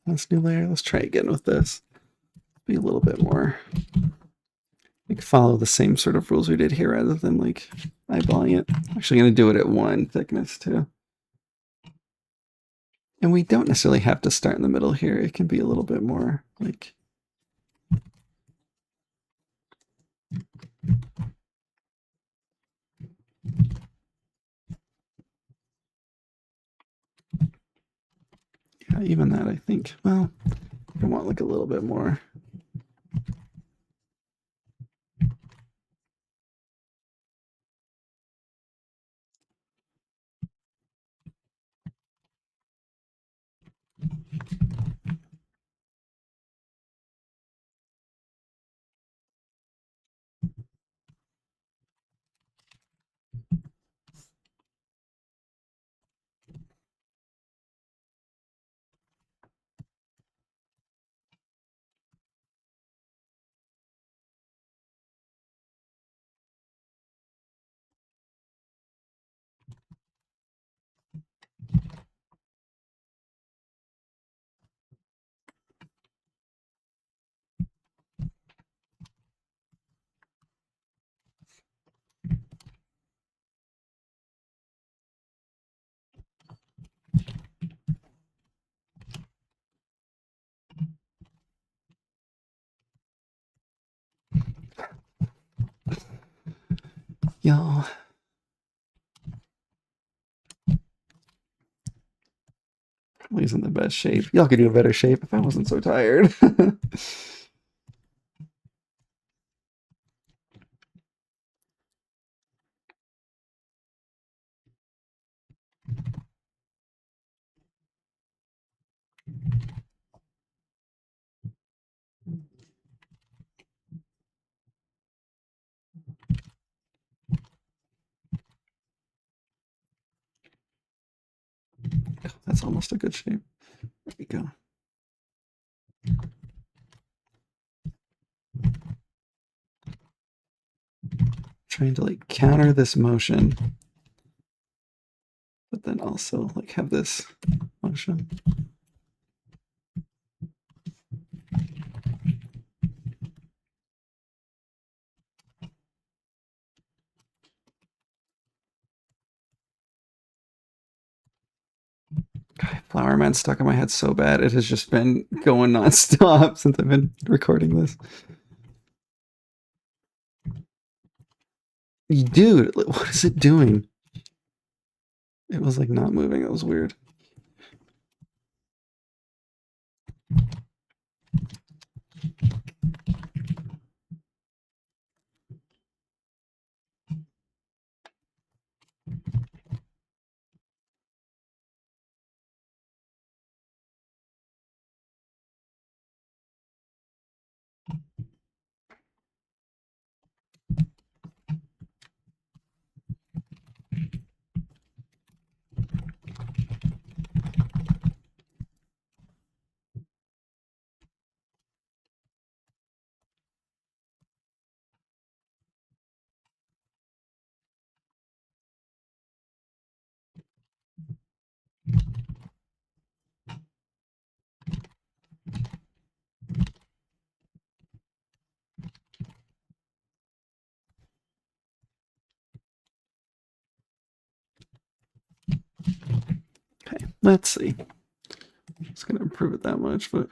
This new layer. Let's try again with this. Be a little bit more like follow the same sort of rules we did here rather than like eyeballing it. I'm actually going to do it at 1 thickness too. And we don't necessarily have to start in the middle here. It can be a little bit more like yeah, even that I think. Well, I want like a little bit more. y'all. Probably isn't the best shape. Y'all could do a better shape if I wasn't so tired. That's almost a good shape. There we go. Trying to like counter this motion, but then also like have this motion. God, Flower Man stuck in my head so bad. It has just been going nonstop since I've been recording this. Dude, what is it doing? It was like not moving. It was weird. Okay, let's see. It's gonna improve it that much, but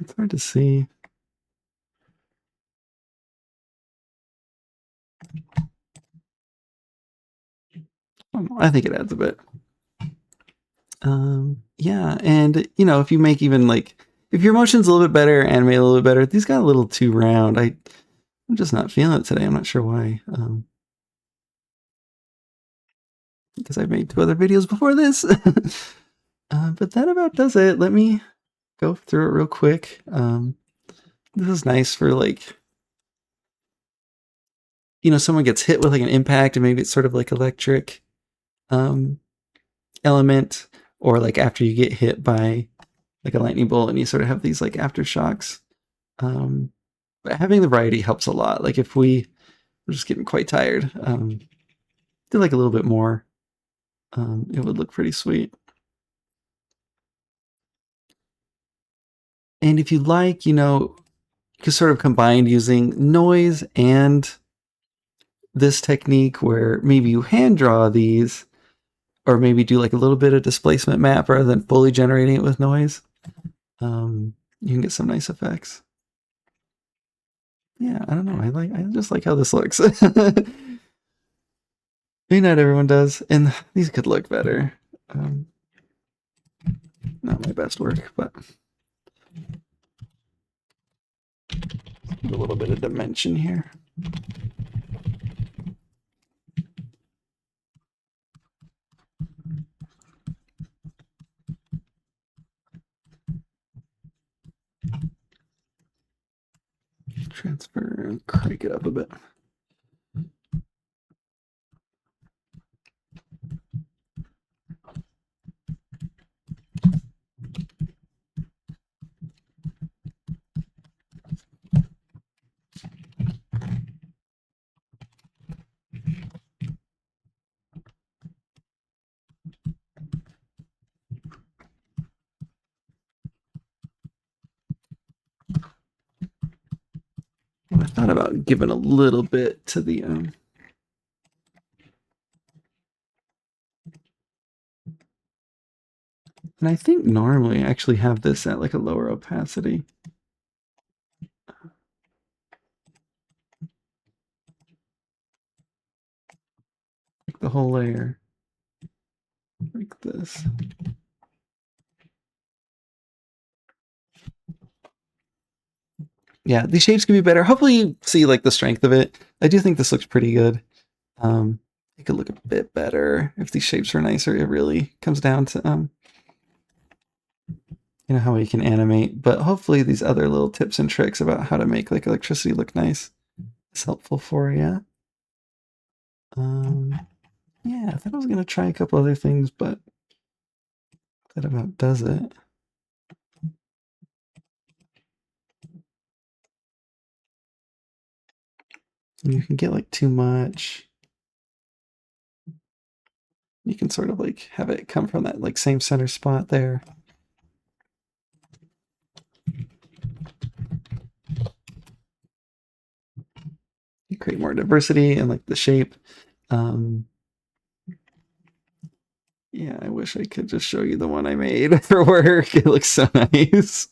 it's hard to see. I think it adds a bit. Yeah, and you know, if you make even like if your motion's a little bit better, animate a little bit better, these got a little too round. I'm just not feeling it today. I'm not sure why. Because I've made 2 other videos before this. But that about does it. Let me go through it real quick. This is nice for like, you know, someone gets hit with like an impact and maybe it's sort of like electric element, or like after you get hit by like a lightning bolt and you sort of have these like aftershocks. But having the variety helps a lot. Like if we're just getting quite tired, do like a little bit more, it would look pretty sweet. And if you like, you know, you can sort of combine using noise and this technique where maybe you hand draw these, or maybe do like a little bit of displacement map rather than fully generating it with noise. You can get some nice effects. Yeah, I don't know. I just like how this looks. Maybe not everyone does, and these could look better. Not my best work, but a little bit of dimension here. Transfer and crank it up a bit. thought about giving a little bit to the and I think normally I actually have this at like a lower opacity. Like the whole layer. Like this. Yeah, these shapes can be better. Hopefully you see like the strength of it. I do think this looks pretty good. It could look a bit better if these shapes are nicer. It really comes down to you know, how you can animate, but hopefully these other little tips and tricks about how to make like electricity look nice is helpful for you. Yeah, I thought I was gonna try a couple other things, but that about does it. And you can get like too much. You can sort of like have it come from that like same center spot there. You create more diversity and like the shape. Yeah, I wish I could just show you the one I made for work. It looks so nice.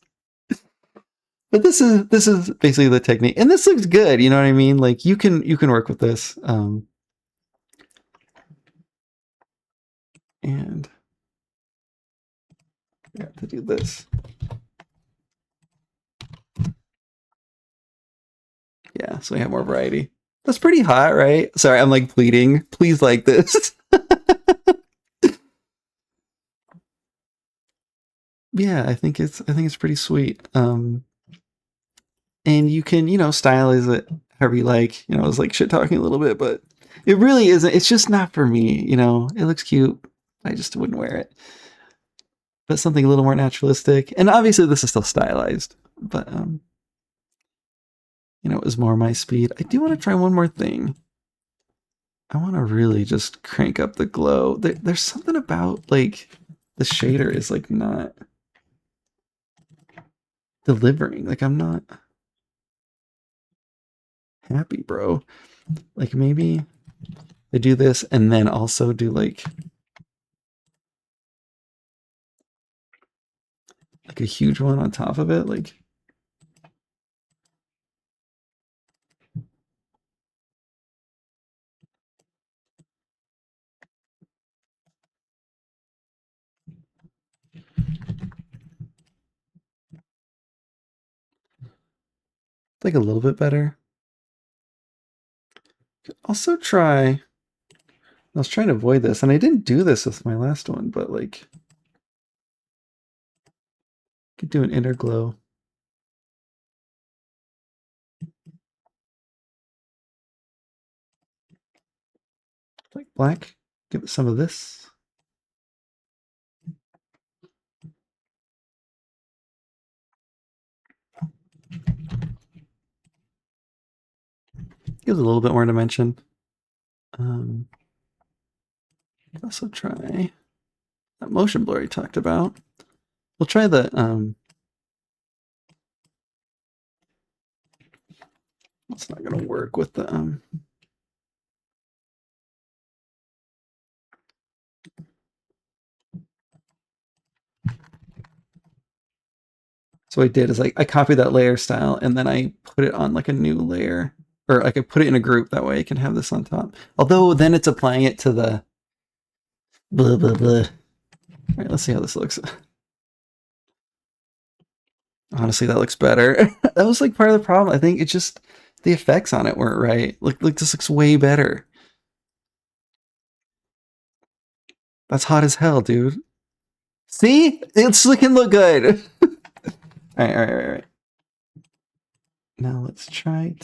But this is basically the technique, and this looks good. You know what I mean? Like you can work with this. And I got to do this. Yeah, so we have more variety. That's pretty hot, right? Sorry, I'm like pleading. Please like this. Yeah, I think it's pretty sweet. And you can, you know, stylize it however you like. You know, I was like shit talking a little bit, but it really isn't. It's just not for me. You know, it looks cute. I just wouldn't wear it. But something a little more naturalistic. And obviously, this is still stylized, but you know, it was more my speed. I do want to try one more thing. I want to really just crank up the glow. There's something about like the shader is like not delivering. Like I'm not happy, bro. Like maybe I do this and then also do like a huge one on top of it. Like a little bit better. Also try. I was trying to avoid this, and I didn't do this with my last one, but like could do an inner glow. Like black. Give it some of this. Gives a little bit more dimension. Also try that motion blur we talked about. We'll try the it's not gonna work with the so what I did is like I copied that layer style and then I put it on like a new layer, or like I put it in a group, that way I can have this on top. Although then it's applying it to the blah blah blah. All right, let's see how this looks. Honestly, that looks better. That was like part of the problem. I think it's just the effects on it weren't right. Look, this looks way better. That's hot as hell, dude. See? It's looking look good. All right. Now let's try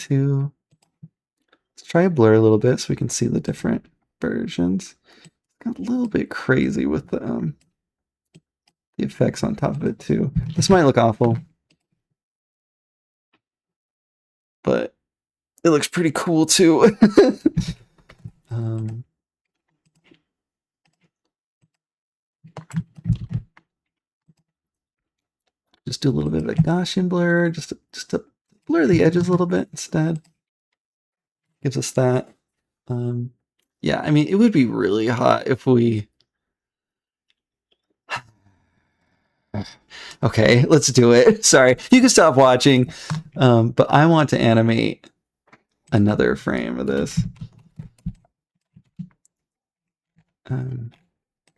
a blur a little bit so we can see the different versions. Got a little bit crazy with the effects on top of it too. This might look awful, but it looks pretty cool too. Just do a little bit of a Gaussian blur, just to blur the edges a little bit instead. Gives us that. Yeah, I mean, it would be really hot if we... Okay, let's do it. Sorry, you can stop watching. But I want to animate another frame of this.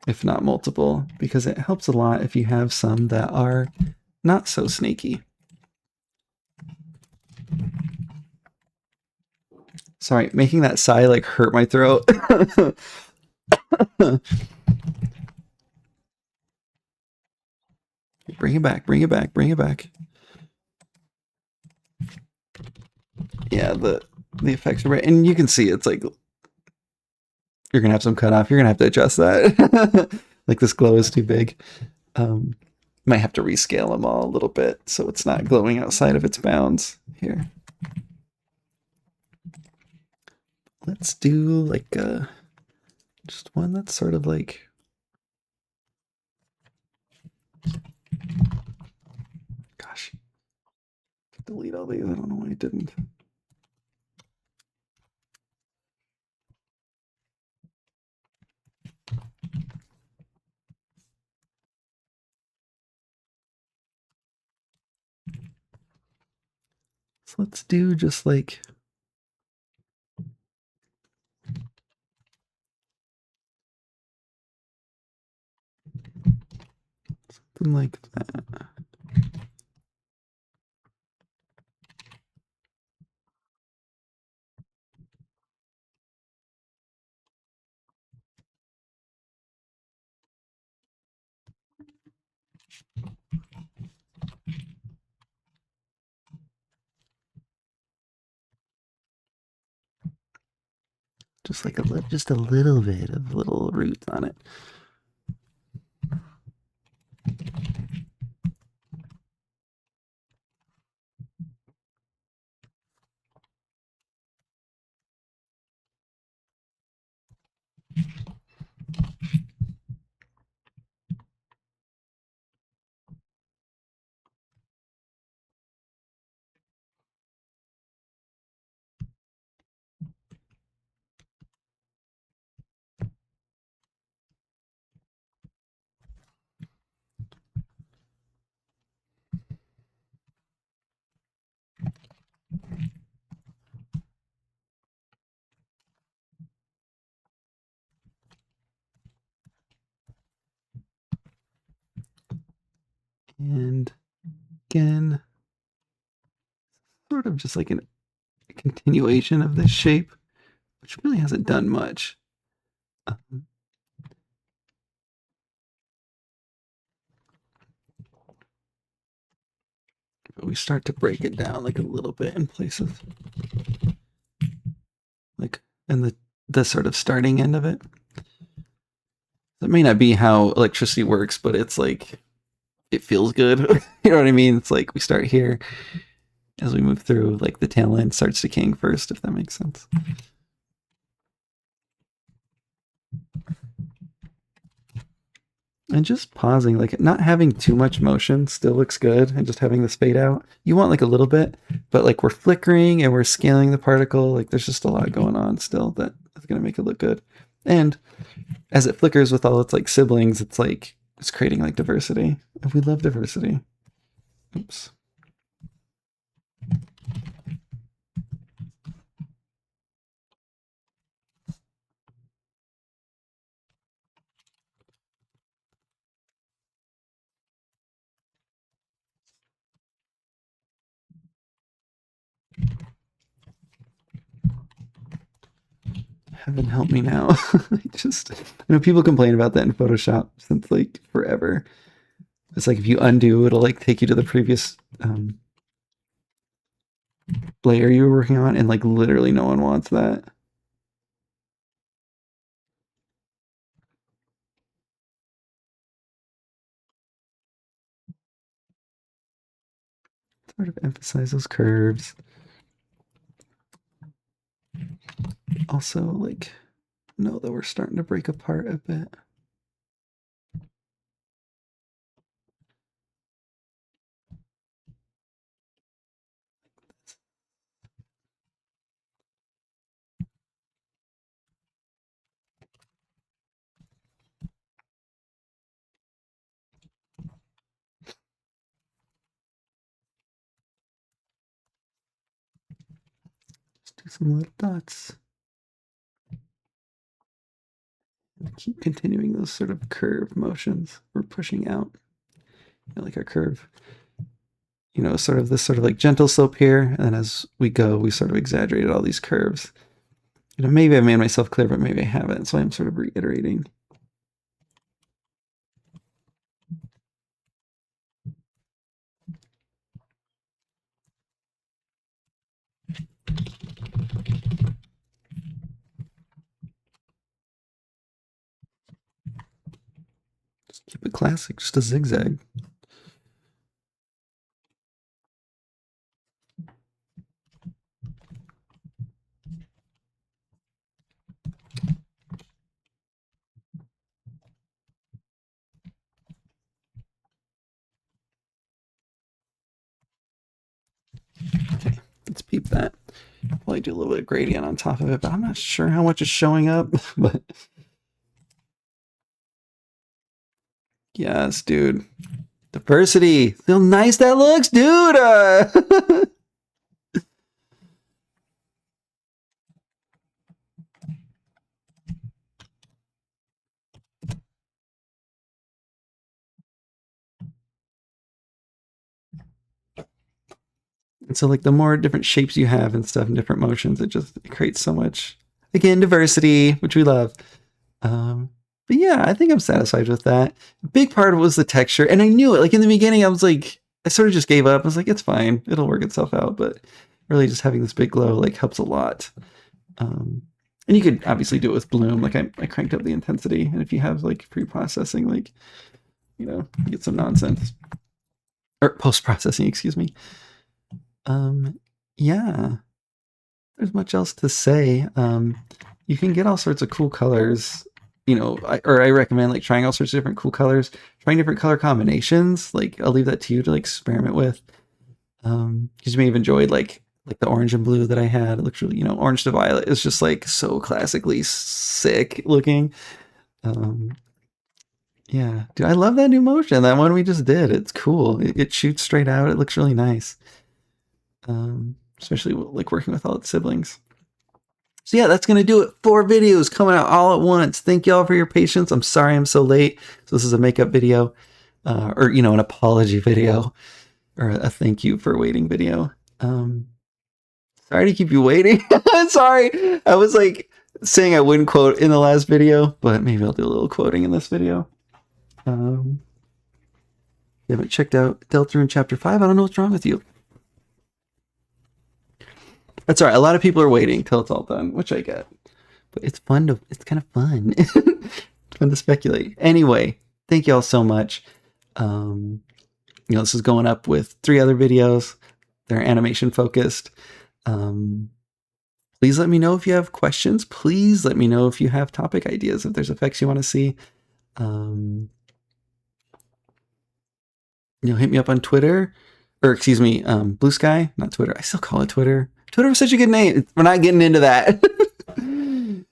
If not multiple, because it helps a lot if you have some that are not so sneaky. Sorry, making that sigh like hurt my throat. Bring it back, bring it back, bring it back. Yeah, the effects are right. And you can see it's like you're gonna have some cutoff. You're gonna have to adjust that. Like this glow is too big. Might have to rescale them all a little bit so it's not glowing outside of its bounds here. Let's do like just one that's sort of like... Gosh, delete all these. I don't know why I didn't. So let's do just like something like that. Just like just a little bit of little roots on it. And again, sort of just like a continuation of this shape, which really hasn't done much. But we start to break it down like a little bit in places. Like in the sort of starting end of it. That may not be how electricity works, but it's like it feels good. You know what I mean? It's like we start here as we move through, like the tail end starts decaying first, if that makes sense. And just pausing, like not having too much motion still looks good, and just having this fade out. You want like a little bit, but like we're flickering and we're scaling the particle. Like there's just a lot going on still that is going to make it look good. And as it flickers with all its like siblings, it's like it's creating like diversity. And we love diversity. Oops. Heaven help me now. I know people complain about that in Photoshop since like forever. It's like if you undo, it'll like take you to the previous layer you were working on, and like literally no one wants that. Sort of emphasize those curves. Also, like, know that we're starting to break apart a bit. Do some little dots. And keep continuing those sort of curve motions. We're pushing out, like a curve. Sort of this sort of like gentle slope here, and as we go, we sort of exaggerated all these curves. Maybe I made myself clear, but maybe I haven't, so I'm sort of reiterating. Just keep it classic, just a zigzag. Okay, let's peep that. Probably do a little bit of gradient on top of it, but I'm not sure how much is showing up. But yes, dude. Diversity. Feel nice that looks, dude. And so like the more different shapes you have and stuff and different motions, it creates so much, again, diversity, which we love. But yeah, I think I'm satisfied with that. A big part of it was the texture, and I knew it. Like in the beginning, I was like, I sort of just gave up. I was like, it's fine, it'll work itself out. But really, just having this big glow like helps a lot. And you could obviously do it with bloom. Like I cranked up the intensity, and if you have like pre-processing, like you get some nonsense, or post-processing, excuse me. Yeah, there's much else to say. You can get all sorts of cool colors. I recommend like trying all sorts of different cool colors, trying different color combinations. Like I'll leave that to you to like experiment with. Because you may have enjoyed like the orange and blue that I had. It looks really, orange to violet is just like so classically sick looking. Yeah, dude, I love that new motion. That one we just did. It's cool. It shoots straight out. It looks really nice. Especially like working with all its siblings. So yeah, that's going to do it. 4 videos coming out all at once. Thank y'all for your patience. I'm sorry I'm so late. So this is a makeup video, or, an apology video, or a thank you for waiting video. Sorry to keep you waiting. Sorry. I was like saying I wouldn't quote in the last video, but maybe I'll do a little quoting in this video. You haven't checked out Deltarune Chapter 5. I don't know what's wrong with you. That's all right. A lot of people are waiting till it's all done, which I get. But it's fun to. It's kind of fun. It's fun to speculate. Anyway, thank you all so much. This is going up with 3 other videos. They're animation focused. Please let me know if you have questions. Please let me know if you have topic ideas. If there's effects you want to see. Hit me up on Twitter. Or excuse me, Blue Sky, not Twitter. I still call it Twitter. Twitter was such a good name. We're not getting into that.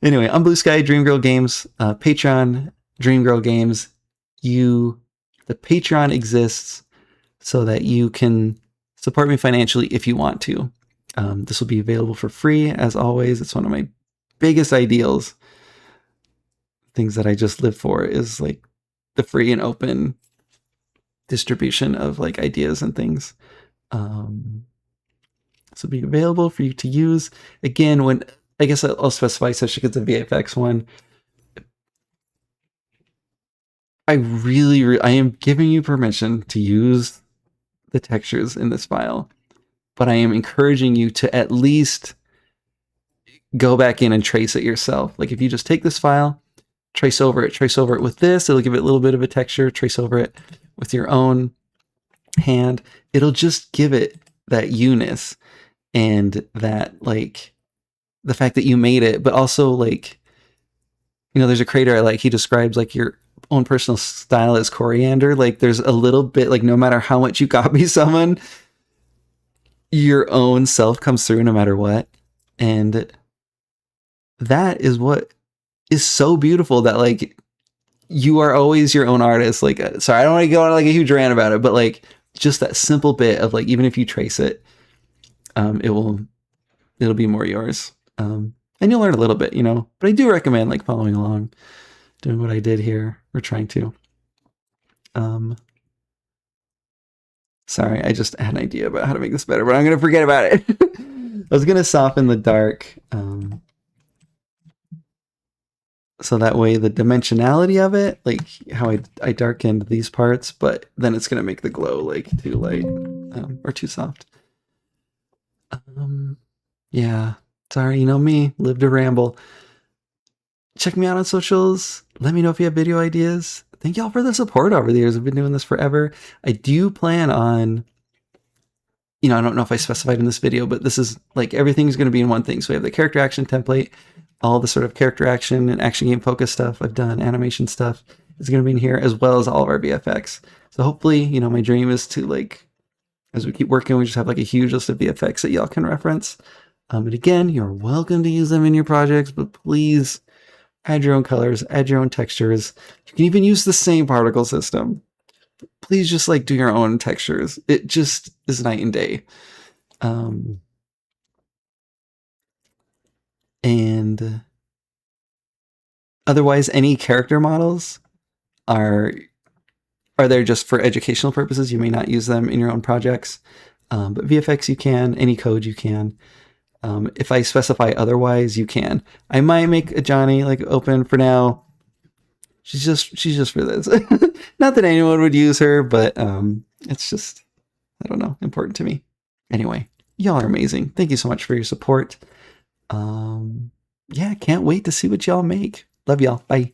Anyway, I'm Blue Sky, Dream Girl Games, Patreon, Dream Girl Games. The Patreon exists so that you can support me financially if you want to. This will be available for free, as always. It's one of my biggest ideals. Things that I just live for is like the free and open distribution of like ideas and things. So be available for you to use. Again, when I guess I'll specify, especially because the VFX one, I am giving you permission to use the textures in this file, but I am encouraging you to at least go back in and trace it yourself. Like if you just take this file, trace over it with this, it'll give it a little bit of a texture, trace over it with your own hand. It'll just give it that you-ness and that like the fact that you made it, but also like, there's a creator I like, he describes like your own personal style as coriander. Like there's a little bit like no matter how much you copy someone, your own self comes through no matter what. And that is what is so beautiful, that like you are always your own artist. Like, sorry, I don't want to go on like a huge rant about it, but like just that simple bit of like, even if you trace it, it will it'll be more yours. And you'll learn a little bit, you know, but I do recommend like following along, doing what I did here, or trying to. Sorry, I just had an idea about how to make this better, but I'm going to forget about it. I was going to soften the dark. So that way the dimensionality of it, like how I darkened these parts, but then it's going to make the glow like too light or too soft. Yeah, sorry, you know me, live to ramble. Check me out on socials. Let me know if you have video ideas. Thank y'all for the support over the years. I've been doing this forever. I do plan on, you know, I don't know if I specified in this video, but this is like everything's going to be in one thing. So we have the character action template, all the sort of character action and action game focus stuff I've done, animation stuff is going to be in here, as well as all of our VFX. So hopefully, you know, my dream is to like, as we keep working, we just have like a huge list of VFX that y'all can reference. And again, you're welcome to use them in your projects, but please add your own colors, add your own textures. You can even use the same particle system. Please just like do your own textures. It just is night and day. And otherwise, any character models are there just for educational purposes. You may not use them in your own projects, but VFX you can, any code you can. If I specify otherwise, you can. I might make a Johnny like open for now. She's just for this. Not that anyone would use her, but it's just, I don't know, important to me. Anyway, y'all are amazing. Thank you so much for your support. Yeah, can't wait to see what y'all make. Love y'all. Bye.